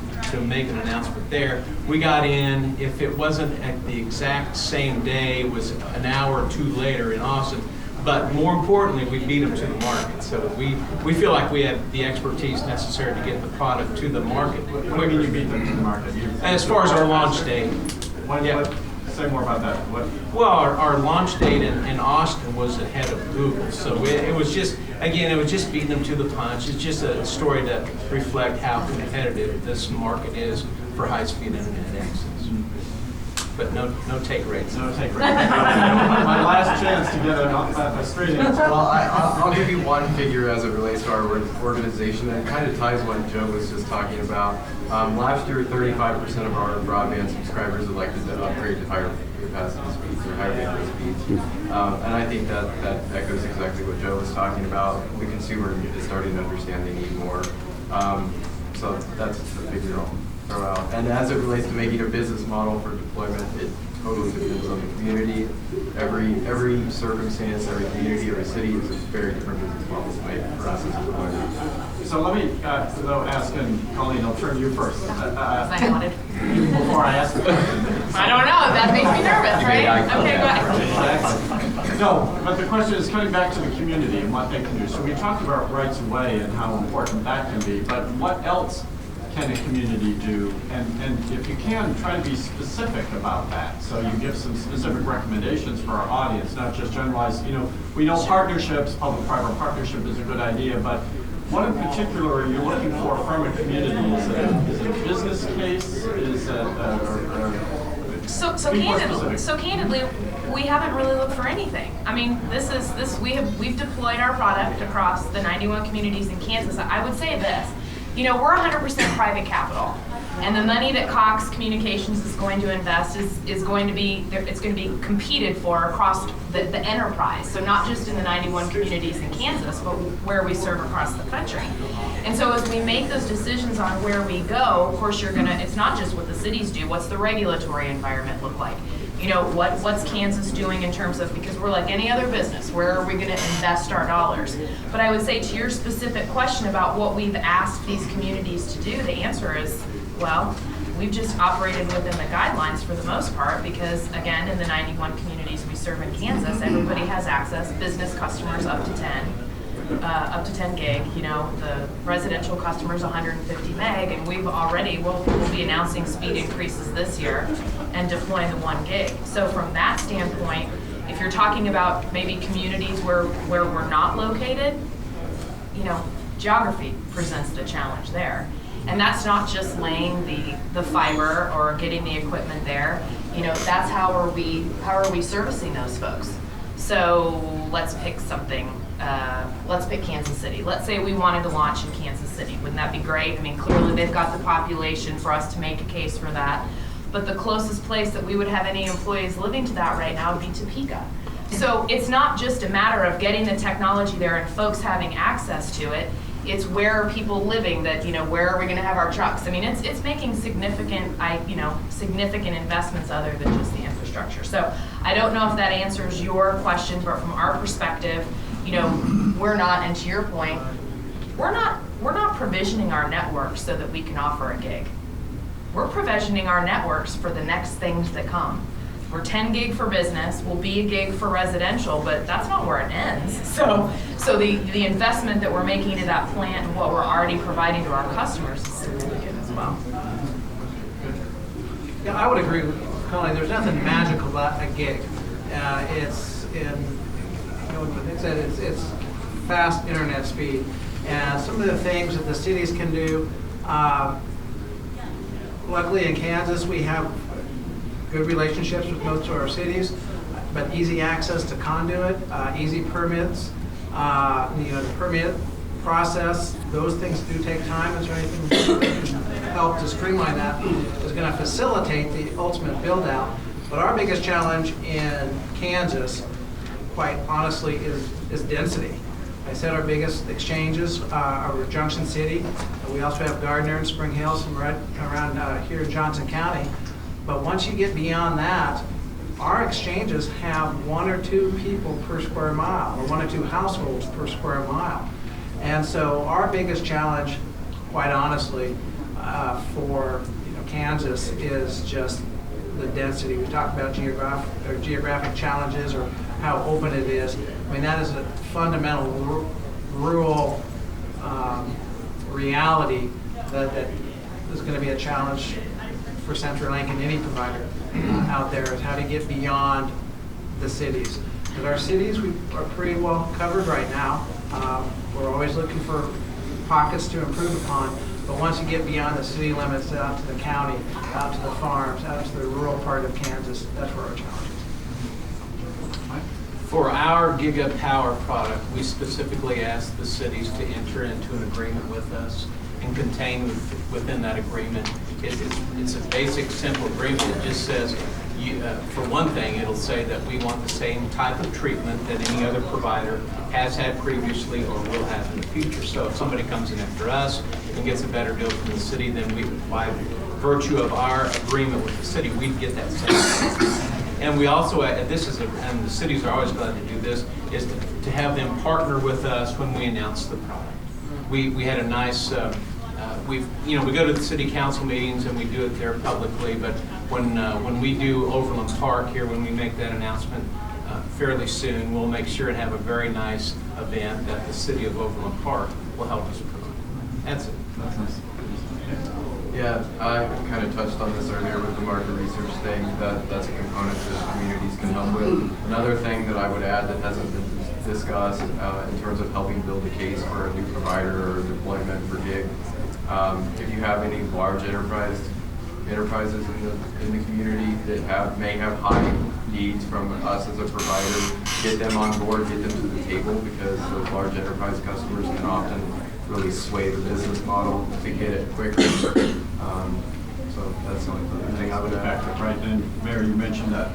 make an announcement there. We got in, if it wasn't at the exact same day, it was an hour or two later in Austin. But more importantly, we beat them to the market. So we feel like we have the expertise necessary to get the product to the market. what do you mean you beat them to the market? As far as our launch date. Say more about that. Well, our launch date in Austin was ahead of Google. So it was just beating them to the punch. It's just a story to reflect how competitive this market is for high-speed internet access. But no take rates. No take rates. My last chance to get a straight answer. Well, I'll give you one figure as it relates to our organization, and it kind of ties what Joe was just talking about. Last year, 35% of our broadband subscribers elected to upgrade to higher capacity speeds or higher bandwidth speeds. And I think that echoes exactly what Joe was talking about. The consumer is starting to understand they need more. So that's the figure I'll throw out. And as it relates to making a business model for deployment, it totally depends on the community. Every circumstance, every community, every city is a very different business model to make for us as a deployment. So let me, though, ask, and Colleen, I'll turn to you first. I wanted. Before I ask the question. I don't know. That makes me nervous, right? Okay, go ahead. No, but the question is coming back to the community and what they can do. So we talked about rights of way and how important that can be, but what else can a community do? And if you can, try to be specific about that. So you give some specific recommendations for our audience, not just generalized. We know partnerships, public-private partnership is a good idea, but what in particular are you looking for from a community? Is it a business case? Is it So candidly, we haven't really looked for anything. I mean, we've deployed our product across the 91 communities in Kansas. I would say this. We're 100% private capital, and the money that Cox Communications is going to invest is going to be competed for across the enterprise. So not just in the 91 communities in Kansas, but where we serve across the country. And so as we make those decisions on where we go, of course it's not just what the cities do. What's the regulatory environment look like? What's Kansas doing in terms of, because we're like any other business, where are we going to invest our dollars? But I would say to your specific question about what we've asked these communities to do, the answer is, well, we've just operated within the guidelines for the most part, because again, in the 91 communities we serve in Kansas, everybody has access, business customers up to 10 gig. The residential customers 150 meg, and we'll be announcing speed increases this year and deploying the 1 gig. So from that standpoint, if you're talking about maybe communities where we're not located, geography presents the challenge there. And that's not just laying the fiber or getting the equipment there. that's how are we servicing those folks? So let's pick something. Let's pick Kansas City. Let's say we wanted to launch in Kansas City. Wouldn't that be great? I mean, clearly they've got the population for us to make a case for that. But the closest place that we would have any employees living to that right now would be Topeka. So it's not just a matter of getting the technology there and folks having access to it. It's where are people living that, where are we going to have our trucks? I mean, it's making significant investments other than just the infrastructure. So I don't know if that answers your question, but from our perspective, we're not, and to your point, we're not provisioning our network so that we can offer a gig. We're provisioning our networks for the next things that come. We're 10 gig for business, we'll be a gig for residential, but that's not where it ends. So the investment that we're making into that plant and what we're already providing to our customers is significant as well. Yeah, I would agree with Colleen. There's nothing magical about a gig. It's fast internet speed. And some of the things that the cities can do, luckily in Kansas, we have good relationships with most of our cities, but easy access to conduit, easy permits, the permit process, those things do take time. Is there anything that can help to streamline that? Is going to facilitate the ultimate build out. But our biggest challenge in Kansas, quite honestly, is density. I said our biggest exchanges are Junction City. We also have Gardner and Spring Hill, some right around here in Johnson County. But once you get beyond that, our exchanges have 1 or 2 people per square mile, or 1 or 2 households per square mile. And so our biggest challenge, quite honestly, for Kansas is just the density. We talked about geographic challenges or how open it is. I mean, that is a fundamental rural reality that is going to be a challenge for CenturyLink and any provider out there, is how to get beyond the cities. Because our cities, we are pretty well covered right now. We're always looking for pockets to improve upon. But once you get beyond the city limits, out to the county, out to the farms, out to the rural part of Kansas, that's where our challenge is. For our Gigapower product, we specifically asked the cities to enter into an agreement with us and contain within that agreement. It's a basic, simple agreement. It just says, for one thing, it'll say that we want the same type of treatment that any other provider has had previously or will have in the future. So if somebody comes in after us and gets a better deal from the city, then we, by virtue of our agreement with the city, we'd get that same. And we also, and the cities are always glad to do this, is to have them partner with us when we announce the product. We had a nice, we go to the city council meetings and we do it there publicly, but when we do Overland Park here, when we make that announcement fairly soon, we'll make sure and have a very nice event that the city of Overland Park will help us promote. That's it. That's nice. Yeah, I kind of touched on this earlier with the market research thing. That's a component that communities can help with. Another thing that I would add that hasn't been discussed in terms of helping build a case for a new provider or deployment for gig. If you have any large enterprises in the community that may have high needs from us as a provider, get them on board, get them to the table, because those large enterprise customers can often really sway the business model to get it quicker. So that's the only other thing I would add. Effective, right? And Mayor, you mentioned that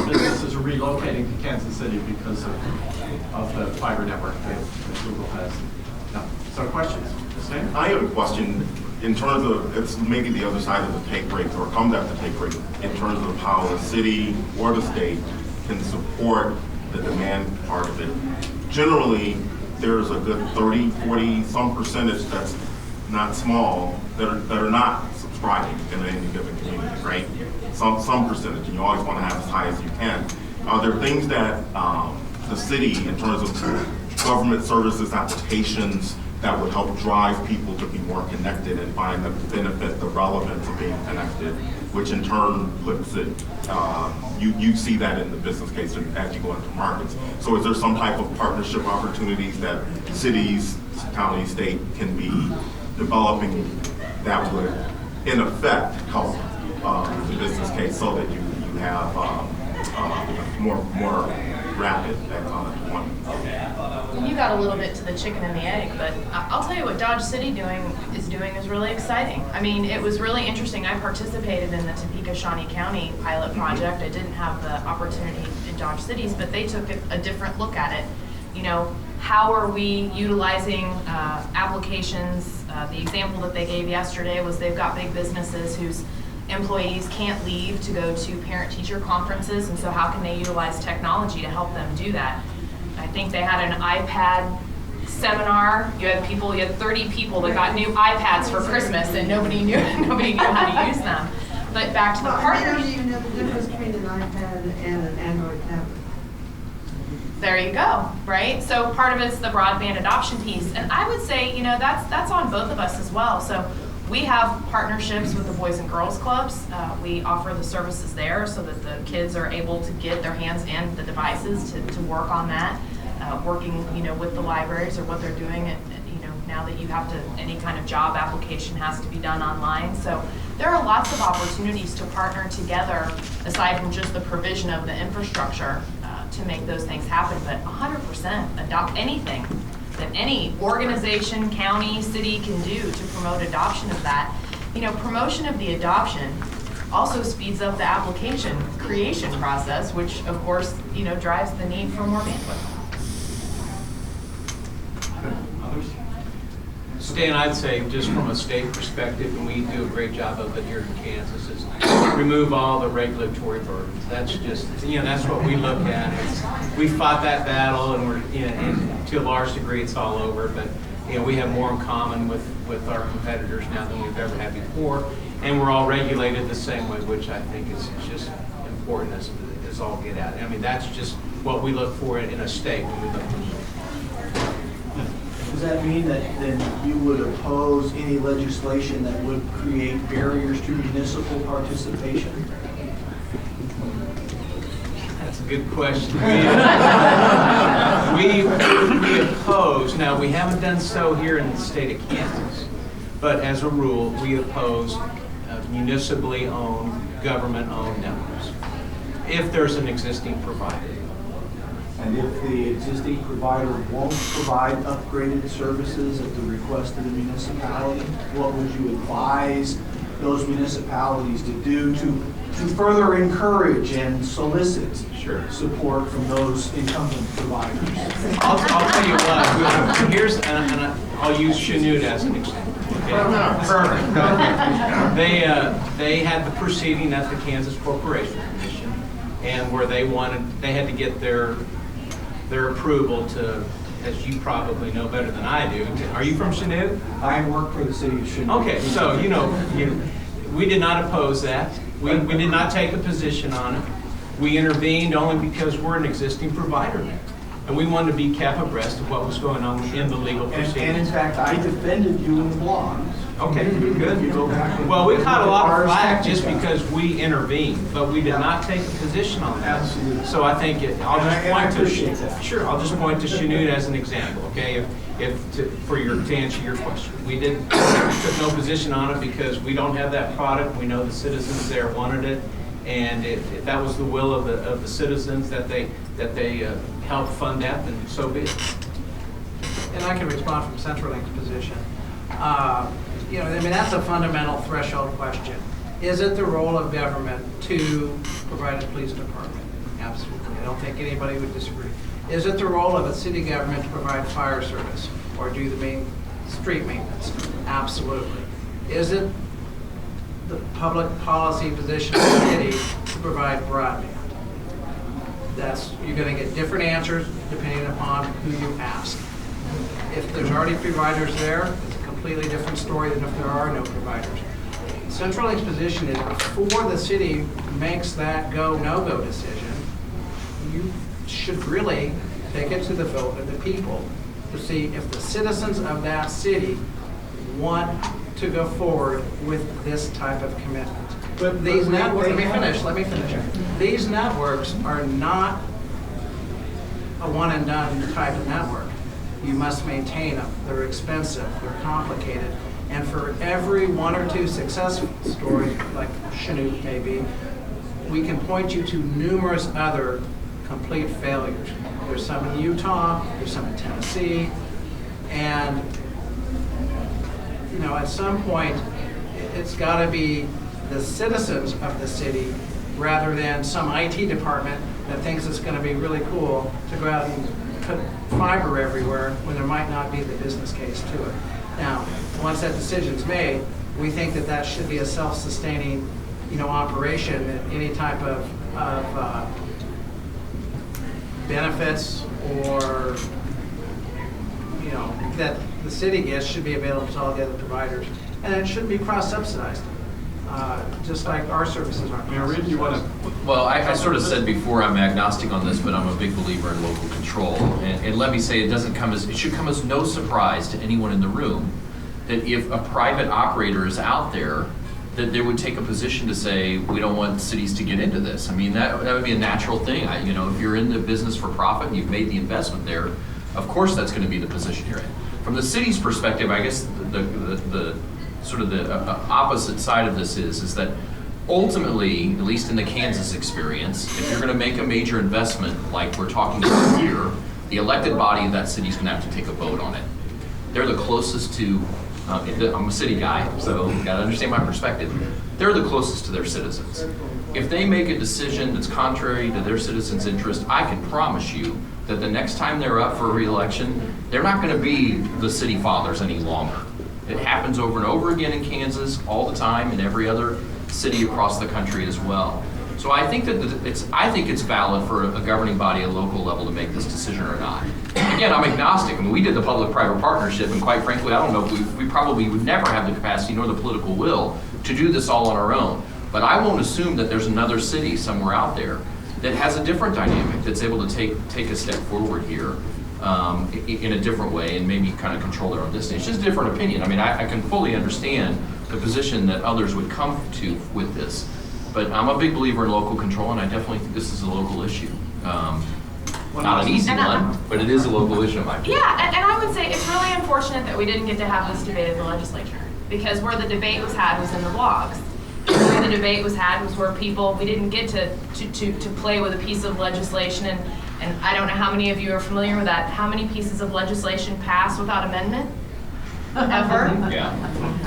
businesses are relocating to Kansas City because of the fiber network that Google has. No. So questions? Sam? I have a question in terms of, it's maybe the other side of the take rate, or comes at the take rate, in terms of how the city or the state can support the demand part of it. Generally, there's a good 30, 40, some percentage that's not small that are not subscribing in any given community, right? Some percentage, and you always want to have as high as you can. Are there things that the city, in terms of government services applications, that would help drive people to be more connected and find the benefit, the relevance of being connected, which in turn puts it, you see that in the business case as you go into markets. So is there some type of partnership opportunities that cities, county, state can be developing that would, in effect, help the business case so that you have more rapid deployment. And you got a little bit to the chicken and the egg, but I'll tell you what Dodge City is doing is really exciting. I mean, it was really interesting. I participated in the Topeka-Shawnee County pilot project. I didn't have the opportunity in Dodge Cities, but they took a different look at it. You know, how are we utilizing applications? The example that they gave yesterday was they've got big businesses whose employees can't leave to go to parent-teacher conferences, and so how can they utilize technology to help them do that? I think they had an iPad seminar. You had 30 people that got new iPads for Christmas, and nobody knew how to use them. But back to the I don't partners. even know the difference between an iPad and an Android tablet. There you go, right? So part of it's the broadband adoption piece. And I would say, you know, that's on both of us as well. So we have partnerships with the Boys and Girls Clubs. We offer the services there so that the kids are able to get their hands and the devices to work on that. Working, you know, with the libraries or what they're doing, you know, now that you have to, any kind of job application has to be done online. So there are lots of opportunities to partner together aside from just the provision of the infrastructure to make those things happen. But 100% adopt anything that any organization, county, city can do to promote adoption of that. You know, promotion of the adoption also speeds up the application creation process, which of course, you know, drives the need for more bandwidth. Others? Stan, I'd say just from a state perspective, and we do a great job of it here in Kansas, is remove all the regulatory burdens. That's just, you know, that's what we look at. We fought that battle, and we're, you know, and to a large degree, it's all over. But you know, we have more in common with our competitors now than we've ever had before, and we're all regulated the same way, which I think is just important as all get out. I mean, that's just what we look for in a state when we look for. Does that mean that then you would oppose any legislation that would create barriers to municipal participation? That's a good question. We oppose, now we haven't done so here in the state of Kansas, but as a rule, we oppose municipally owned, government-owned networks if there's an existing provider. And if the existing provider won't provide upgraded services at the request of the municipality, what would you advise those municipalities to do to further encourage and solicit support from those incumbent providers? I'll tell you what, here's, and I'll use Chanute as an example. Okay? Perfect. They had the proceeding at the Kansas Corporation Commission, and where they had to get their approval to, as you probably know better than I do. Are you from Chanute? I work for the city of Chanute. Okay, so we did not oppose that. We did not take a position on it. We intervened only because we're an existing provider there. And we wanted to be kept abreast of what was going on in the legal proceedings. And in fact, I defended you in the blogs. Okay, good. You go back and Well, we caught a lot of Ours flack just technical. because we intervened, but we did not take a position on that. Absolutely. So I think I'll just And I point to appreciate that. Sure, I'll just point to Chanute as an example. Okay, to answer your question, we took no position on it because we don't have that product. We know the citizens there wanted it, and if that was the will of the citizens that they help fund that, then so be it. And I can respond from CenturyLink's position. You know, I mean, that's a fundamental threshold question. Is it the role of government to provide a police department? Absolutely. I don't think anybody would disagree. Is it the role of a city government to provide fire service or do the main street maintenance? Absolutely. Is it the public policy position of the city to provide broadband? You're going to get different answers depending upon who you ask. If there's already providers there, it's a completely different story than if there are no providers. CenturyLink's position is before the city makes that go, no-go decision, you should really take it to the vote of the people to see if the citizens of that city want to go forward with this type of commitment. But these networks, let me finish. These networks are not a one-and-done type of network. You must maintain them. They're expensive, they're complicated, and for every one or two success stories, like Chanute maybe, we can point you to numerous other complete failures. There's some in Utah, there's some in Tennessee, and at some point, it's got to be the citizens of the city rather than some IT department that thinks it's going to be really cool to go out and put fiber everywhere when there might not be the business case to it. Now, once that decision's made, we think that that should be a self-sustaining, operation. That any type of benefits or that the city gets should be available to all the other providers, and it shouldn't be cross-subsidized, just like our services aren't. Mayor Reed, you want to? Well, I sort of said before, I'm agnostic on this, but I'm a big believer in local control. And let me say, it should come as no surprise to anyone in the room that if a private operator is out there, that they would take a position to say, we don't want cities to get into this. I mean, that would be a natural thing. If you're in the business for profit and you've made the investment there, of course that's going to be the position you're in. From the city's perspective, I guess the sort of the opposite side of this is that ultimately, at least in the Kansas experience, if you're going to make a major investment like we're talking about here, the elected body of that city is going to have to take a vote on it. They're the closest to, I'm a city guy, so you got to understand my perspective. They're the closest to their citizens. If they make a decision that's contrary to their citizens' interest, I can promise you that the next time they're up for re-election, they're not going to be the city fathers any longer. It happens over and over again in Kansas all the time, in every other city across the country as well. So I think that it's valid for a governing body at a local level to make this decision or not. Again, I'm agnostic. I mean, we did the public-private partnership, and quite frankly, I don't know if we probably would never have the capacity nor the political will to do this all on our own. But I won't assume that there's another city somewhere out there that has a different dynamic, that's able to take a step forward here in a different way and maybe kind of control their own destiny. It's just a different opinion. I mean, I can fully understand the position that others would come to with this. But I'm a big believer in local control, and I definitely think this is a local issue. Not an easy one, but it is a local issue in my opinion. Yeah, and I would say it's really unfortunate that we didn't get to have this debate at the legislature, because where the debate was had was in the blogs. Where the debate was had was where we didn't get to play with a piece of legislation, and I don't know how many of you are familiar with that. How many pieces of legislation pass without amendment? Ever? Yeah.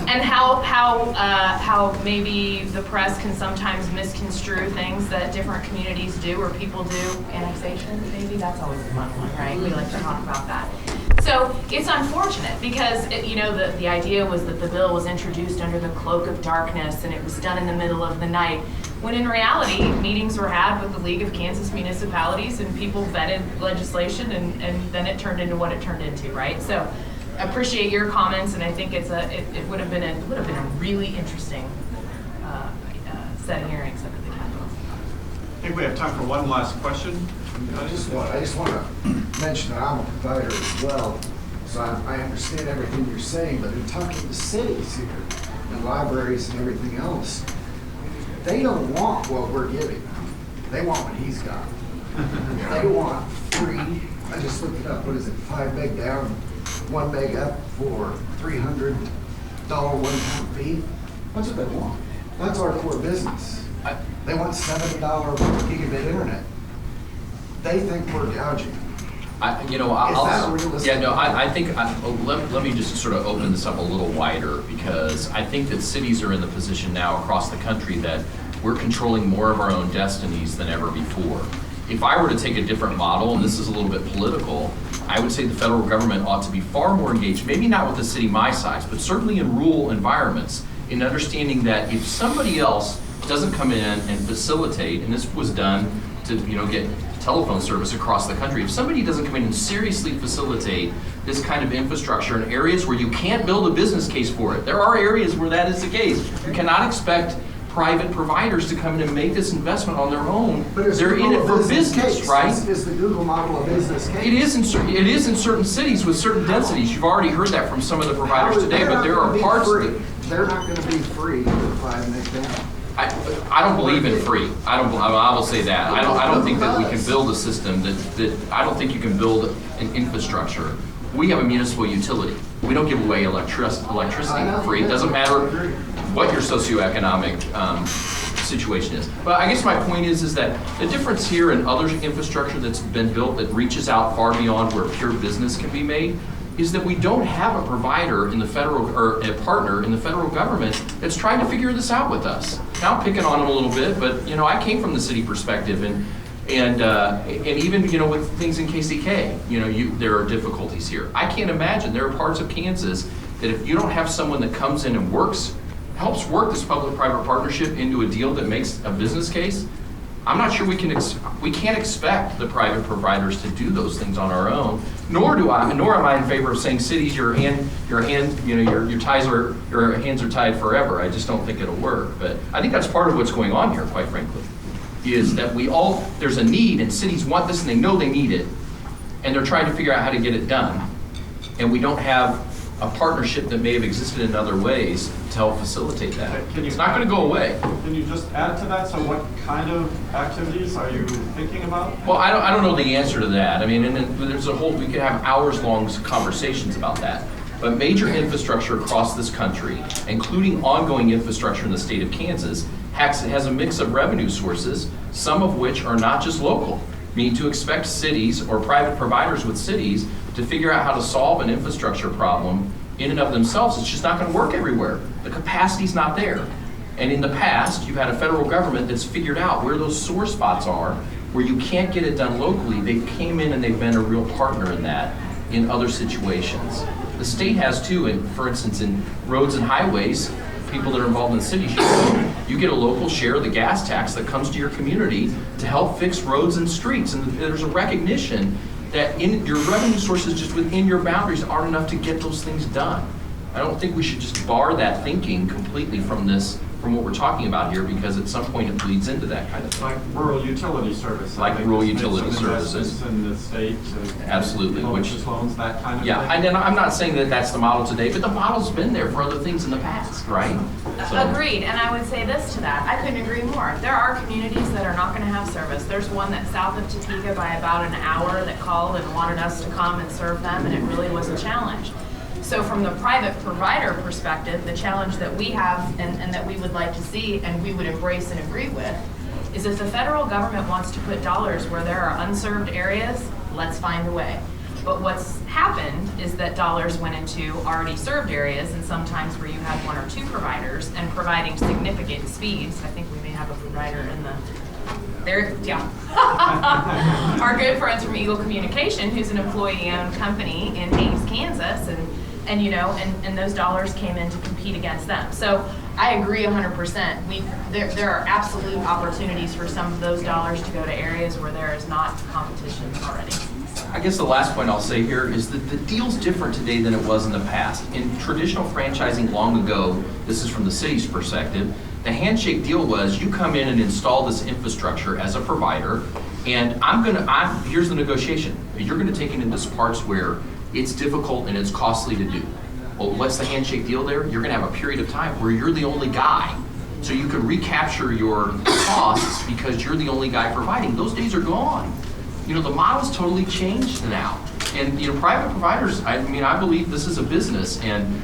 And how maybe the press can sometimes misconstrue things that different communities do or people do. Annexation, maybe that's always a fun one, right? We like to talk about that. So it's unfortunate because the idea was that the bill was introduced under the cloak of darkness and it was done in the middle of the night. When in reality, meetings were had with the League of Kansas Municipalities and people vetted legislation and then it turned into what it turned into, right? So I appreciate your comments, and I think it would have been a really interesting set of hearings up at the Capitol. I think we have time for one last question. I just want to mention that I'm a provider as well, so I understand everything you're saying, but in talking to cities here and libraries and everything else, they don't want what we're giving them. They want what he's got. They want free, I just looked it up, what is it, 5 meg down, 1 meg up for $300 one-time fee? That's what they want. That's our core business. They want $70 gigabit internet. They think we're gouging. I think, let me just sort of open this up a little wider, because I think that cities are in the position now across the country that we're controlling more of our own destinies than ever before. If I were to take a different model, and this is a little bit political, I would say the federal government ought to be far more engaged, maybe not with a city my size, but certainly in rural environments, in understanding that if somebody else doesn't come in and facilitate, and this was done to get telephone service across the country, if somebody doesn't come in and seriously facilitate this kind of infrastructure in areas where you can't build a business case for it, there are areas where that is the case. You cannot expect private providers to come in and make this investment on their own. They're in it for business, right? Is the Google model a business case? It is in certain cities with certain densities. You've already heard that from some of the providers today, but there are parts of it. They're not going to be free with 5 meg down. I don't believe in free. I will say that. I don't think that we can build a system that I don't think you can build an infrastructure. We have a municipal utility. We don't give away electricity for free. It doesn't matter what your socioeconomic situation is. But I guess my point is that the difference here in other infrastructure that's been built that reaches out far beyond where pure business can be made is that we don't have a provider in the federal, or a partner in the federal government that's trying to figure this out with us. Now I'm picking on them a little bit, but you know, I came from the city perspective, and even, you know, with things in KCK, you know, there are difficulties here. I can't imagine, there are parts of Kansas that if you don't have someone that comes in and helps work this public-private partnership into a deal that makes a business case, I'm not sure we can't expect the private providers to do those things on our own. Nor am I in favor of saying cities, your hands are tied forever. I just don't think it'll work. But I think that's part of what's going on here, quite frankly, is that there's a need, and cities want this and they know they need it, and they're trying to figure out how to get it done. And we don't have a partnership that may have existed in other ways to help facilitate that. It's not going to go away. Can you just add to that? So what kind of activities are you thinking about? Well, I don't know the answer to that. I mean, and we could have hours-long conversations about that. But major infrastructure across this country, including ongoing infrastructure in the state of Kansas, has a mix of revenue sources, some of which are not just local. Meaning to expect cities or private providers with cities to figure out how to solve an infrastructure problem in and of themselves, it's just not going to work everywhere. The capacity's not there. And in the past, you've had a federal government that's figured out where those sore spots are, where you can't get it done locally. They came in and they've been a real partner in that in other situations. The state has too, and for instance, in roads and highways, people that are involved in the cities, you get a local share of the gas tax that comes to your community to help fix roads and streets. And there's a recognition that your revenue sources just within your boundaries aren't enough to get those things done. I don't think we should just bar that thinking completely from what we're talking about here, because at some point it bleeds into that kind of thing. Like rural utility services. Like rural utility services. In the state. Absolutely. Loans, that kind of yeah, thing. and I'm not saying that that's the model today, but the model's been there for other things in the past, right? So. Agreed, and I would say this to that. I couldn't agree more. There are communities that are not going to have service. There's one that's south of Topeka by about an hour that called and wanted us to come and serve them, and it really was a challenge. So from the private provider perspective, the challenge that we have and that we would like to see and we would embrace and agree with is if the federal government wants to put dollars where there are unserved areas, let's find a way. But what's happened is that dollars went into already served areas, and sometimes where you have one or two providers and providing significant speeds. I think we may have a provider in the there, yeah. Our good friends from Eagle Communication, who's an employee-owned company in Ames, Kansas, and you know, and those dollars came in to compete against them. So I agree 100%. There are absolute opportunities for some of those dollars to go to areas where there is not competition already. I guess the last point I'll say here is that the deal's different today than it was in the past. In traditional franchising long ago, this is from the city's perspective, the handshake deal was you come in and install this infrastructure as a provider, and here's the negotiation. You're gonna take it into parts where it's difficult and it's costly to do. Well, what's the handshake deal there? You're gonna have a period of time where you're the only guy. So you can recapture your costs because you're the only guy providing. Those days are gone. You know, the model's totally changed now. And, you know, private providers, I believe this is a business, and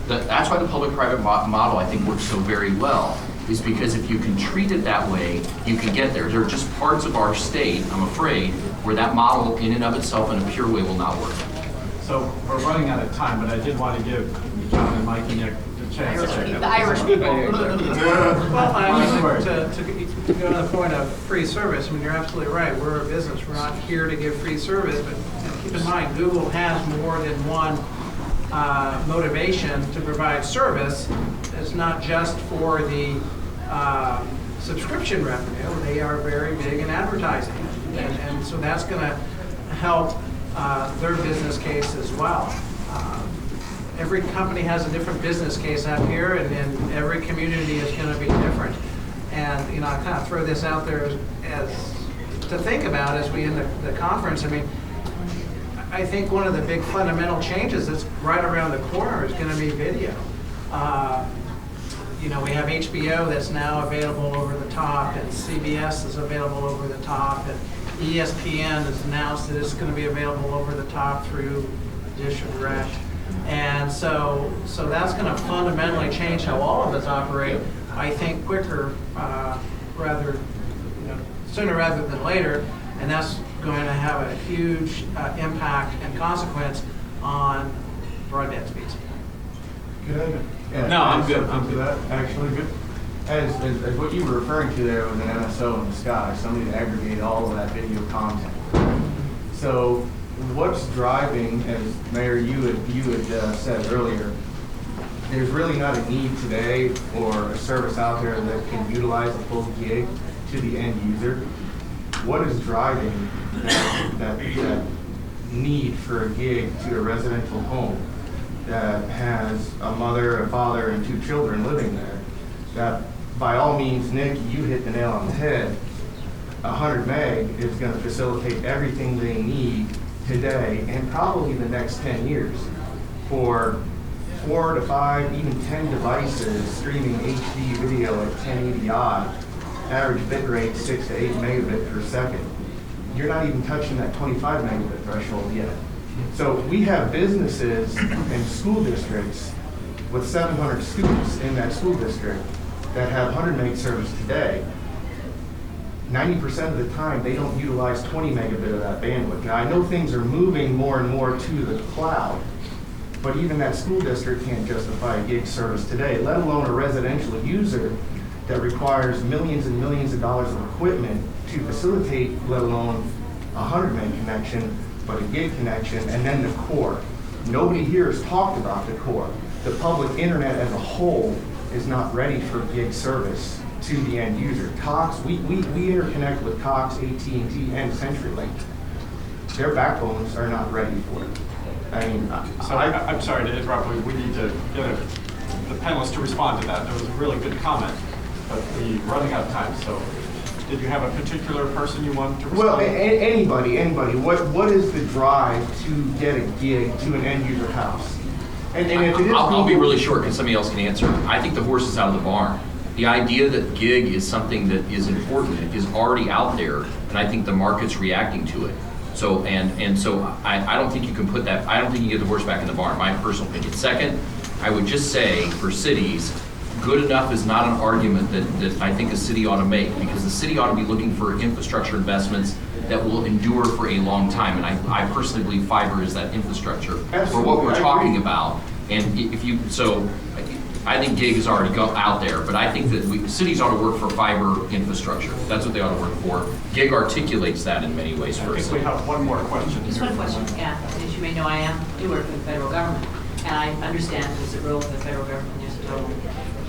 that's why the public-private model, I think, works so very well, is because if you can treat it that way, you can get there. There are just parts of our state, I'm afraid, where that model in and of itself in a pure way will not work. So we're running out of time, but I did want to give John and Mike and Nick the chance The Irish people. Well, I mean, to go to the point of free service, I mean, you're absolutely right. We're a business. We're not here to give free service, but keep in mind, Google has more than one motivation to provide service. It's not just for the subscription revenue. They are very big in advertising, and so that's going to help their business case as well. Every company has a different business case out here, and every community is going to be different. And, you know, I kind of throw this out there as to think about as we end the conference. I mean, I think one of the big fundamental changes that's right around the corner is going to be video. You know, we have HBO that's now available over the top, and CBS is available over the top, and ESPN has announced that it's going to be available over the top through Dish or Direct. And so that's going to fundamentally change how all of us operate. I think, quicker, sooner rather than later, and that's going to have a huge impact and consequence on broadband speeds. Good. No, I'm good. I'm good. That actually good. As what you were referring to there with an MSO in the sky, somebody to aggregate all of that video content. So what's driving, as Mayor, you had said earlier, there's really not a need today for a service out there that can utilize a full gig to the end user. What is driving that need for a gig to a residential home that has a mother, a father, and 2 children living there? That by all means, Nick, you hit the nail on the head. 100 meg is going to facilitate everything they need today and probably the next 10 years for 4 to 5, even 10 devices streaming HD video at 1080i, average bit rate 6 to 8 megabit per second. You're not even touching that 25 megabit threshold yet. So we have businesses and school districts with 700 students in that school district that have 100 meg service today. 90% of the time, they don't utilize 20 megabit of that bandwidth. Now, I know things are moving more and more to the cloud, but even that school district can't justify a gig service today, let alone a residential user that requires millions and millions of dollars of equipment to facilitate, let alone a 100 meg connection, but a gig connection, and then the core. Nobody here has talked about the core. The public internet as a whole is not ready for gig service to the end user. Cox, we interconnect with Cox, AT&T, and CenturyLink. Their backbones are not ready for it. I mean, I'm sorry to interrupt, we need to get the panelists to respond to that. That was a really good comment, but we're running out of time, so did you have a particular person you want to respond? Well, anybody. What is the drive to get a gig to an end user house? And if it is I'll be really short because somebody else can answer. I think the horse is out of the barn. The idea that gig is something that is important is already out there, and I think the market's reacting to it. So so I don't think you can put that. I don't think you get the horse back in the barn. My personal opinion. Second, I would just say for cities, good enough is not an argument that I think a city ought to make, because the city ought to be looking for infrastructure investments that will endure for a long time. And I personally believe fiber is that infrastructure for what we're talking about. And I think gig is already out there, but I think that cities ought to work for fiber infrastructure. That's what they ought to work for. Gig articulates that in many ways for I us. think we have one more question. Just one question, yeah. As you may know, I do work for the federal government, and I understand there's a role for the federal government. There's a total,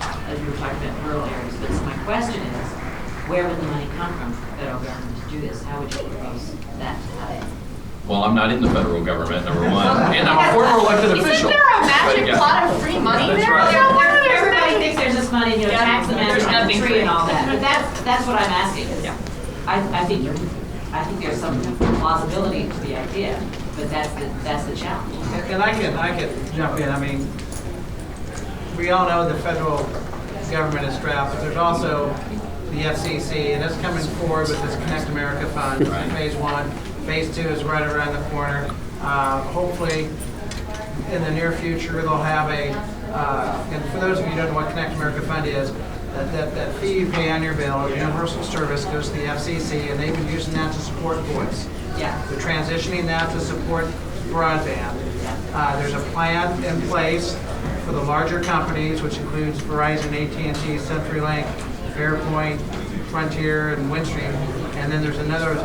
as you were talking about, rural areas. But so my question is, where would the money come from for the federal government to do this? How would you propose that to happen? Well, I'm not in the federal government, number one, and I'm a former elected official. Isn't there a magic pot of free money That's there? right. Everybody thinks there's this money, tax the man on the tree and all that. But that's what I'm asking. Yeah. I think there's some plausibility to the idea, but that's the challenge. And I can jump in. I mean, we all know the federal government is strapped, but there's also the FCC, and it's coming forward with this Connect America Fund, phase 1. Phase 2 is right around the corner. Hopefully, in the near future, they'll have and for those of you who don't know what Connect America Fund is, that fee you pay on your bill, universal service, goes to the FCC, and they've been using that to support voice. Yeah. They're transitioning that to support broadband. There's a plan in place for the larger companies, which includes Verizon, AT&T, CenturyLink, Fairpoint, Frontier, and Windstream. And then there's another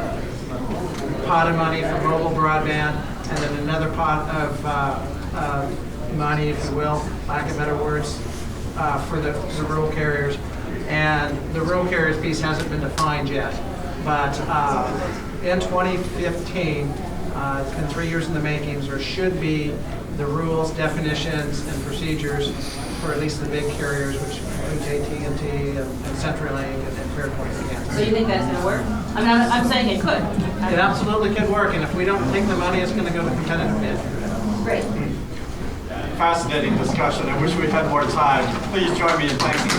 pot of money for mobile broadband, and then another pot of money, if you will, lack of better words, for the rural carriers. And the rural carriers piece hasn't been defined yet. But in 2015, it's been 3 years in the makings, there should be the rules, definitions, and procedures for at least the big carriers, which includes AT&T and CenturyLink and Fairpoint again. So you think that's going to work? I'm saying it could. It absolutely could work, and if we don't take the money, it's going to go to competitive bid. Great. Fascinating discussion. I wish we had more time. Please join me in thanking